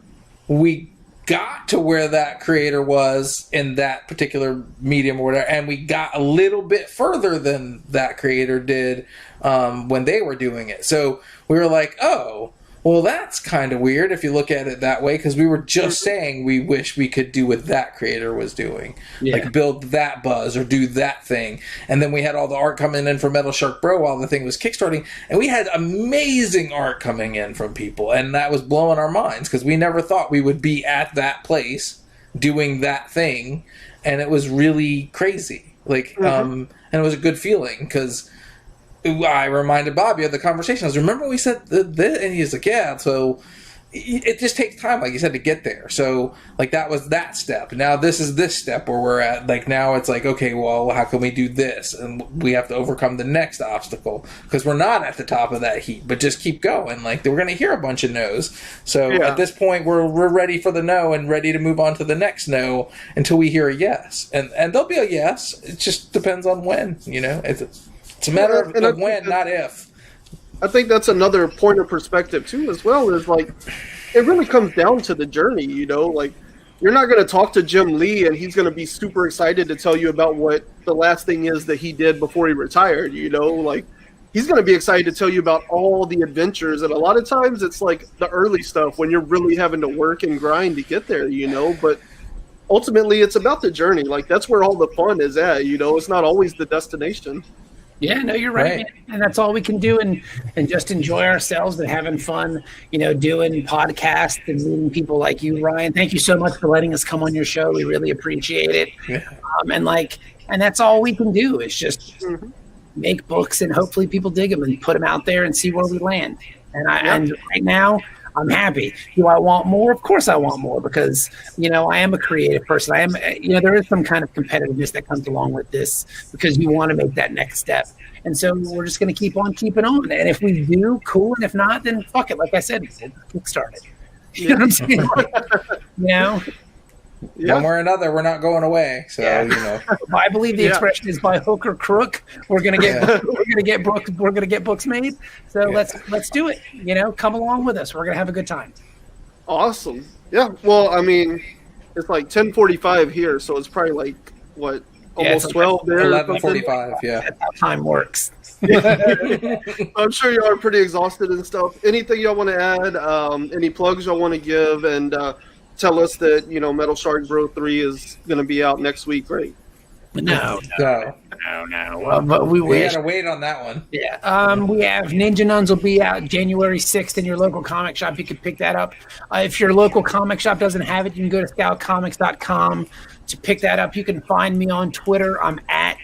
we got to where that creator was in that particular medium or whatever, and we got a little bit further than that creator did when they were doing it. So we were like, oh, well, that's kind of weird if you look at it that way, because we were just saying we wish we could do what that creator was doing. Like build that buzz or do that thing. And then we had all the art coming in from Metal Shark Bro while the thing was kickstarting, and we had amazing art coming in from people, and that was blowing our minds because we never thought we would be at that place doing that thing, and it was really crazy. Like, and it was a good feeling because I reminded Bobby of the conversation. I was, remember we said this? And he's like, yeah, so it just takes time, like you said, to get there. So, like, that was that step. Now this is this step where we're at. Like, now it's like, okay, well, how can we do this? And we have to overcome the next obstacle because we're not at the top of that heap, but just keep going. Like, we're going to hear a bunch of no's. So at this point, we're ready for the no and ready to move on to the next no until we hear a yes. And there'll be a yes. It just depends on when, you know? It's a matter of when, not if. I think that's another point of perspective, too, as well, is, like, it really comes down to the journey, you know? Like, you're not going to talk to Jim Lee and he's going to be super excited to tell you about what the last thing is that he did before he retired, you know? Like, he's going to be excited to tell you about all the adventures, and a lot of times it's, like, the early stuff when you're really having to work and grind to get there, you know? But ultimately, it's about the journey. Like, that's where all the fun is at, you know? It's not always the destination. Yeah, no, you're right. And that's all we can do, and just enjoy ourselves and having fun, you know, doing podcasts and meeting people like you, Ryan. Thank you so much for letting us come on your show. We really appreciate it. Yeah. And that's all we can do is just make books, and hopefully people dig them and put them out there and see where we land. And and right now, I'm happy. Do I want more? Of course I want more, because, you know, I am a creative person. I am, you know, there is some kind of competitiveness that comes along with this because you want to make that next step. And so we're just going to keep on keeping on. And if we do, cool. And if not, then fuck it. Like I said, we'll kickstart it. You know what I'm saying? You know? One way or another, we're not going away. So you know, I believe the expression is by hook or crook. We're gonna get books made. So let's do it. You know, come along with us. We're gonna have a good time. Awesome. Yeah. Well, I mean, it's like 10:45 here, so it's probably like what, almost 12 there. 11:45. Yeah. That's how time works. I'm sure you are pretty exhausted and stuff. Anything y'all want to add? Any plugs y'all want to give? And tell us that, you know, Metal Shark Bro 3 is going to be out next week, right? No. But we got to wait on that one. Yeah. We have Ninja Nuns will be out January 6th in your local comic shop. You can pick that up. If your local comic shop doesn't have it, you can go to scoutcomics.com to pick that up. You can find me on Twitter. I'm at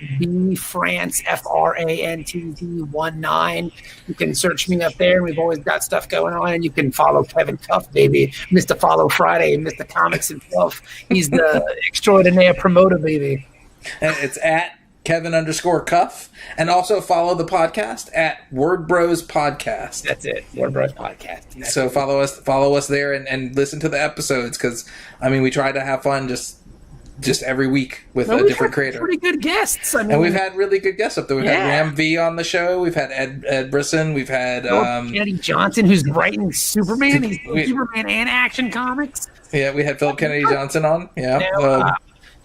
Frantz, FRANTZ19. You can search me up there. We've always got stuff going on. And you can follow Kevin Cuffe, baby. Mr. Follow Friday, Mr. Comics himself. He's the extraordinaire promoter, baby. And it's at Kevin_Cuffe. And also follow the podcast at Word Bros Podcast. That's it. Word Bros Podcast. So follow us there and listen to the episodes, because I mean, we try to have fun just every week with a different creator. Pretty good guests. I mean, and we've had really good guests up there. We've had Ram V on the show. We've had Ed Brisson. We've had Kennedy Johnson, who's writing Superman. He's Superman and Action Comics. Yeah, we had Philip Kennedy Johnson on. Yeah.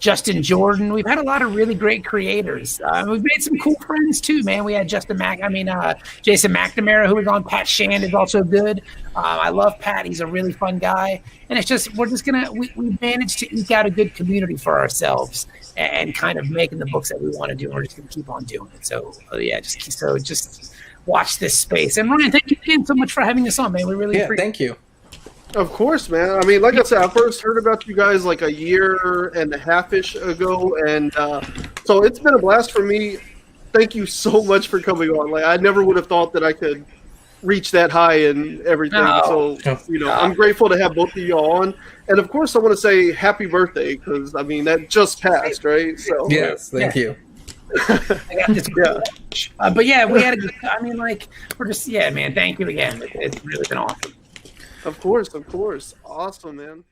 Justin Jordan. We've had a lot of really great creators. We've made some cool friends too, man. We had Jason McNamara, who was on. Pat Shand is also good. I love Pat. He's a really fun guy. And it's just, we managed to eke out a good community for ourselves and kind of making the books that we want to do. And we're just going to keep on doing it. So just watch this space. And Ryan, thank you again so much for having us on, man. We really appreciate it. Thank you. Of course, man. I mean, like I said, I first heard about you guys like a year and a half-ish ago, and so it's been a blast for me. Thank you so much for coming on. Like, I never would have thought that I could reach that high and everything. No. So, I'm grateful to have both of y'all on. And of course, I want to say happy birthday because I mean that just passed, right? So yes, thank you. I got this. But yeah, we had a good. I mean, like, we're just man. Thank you again. It's really been awesome. Of course. Awesome, man.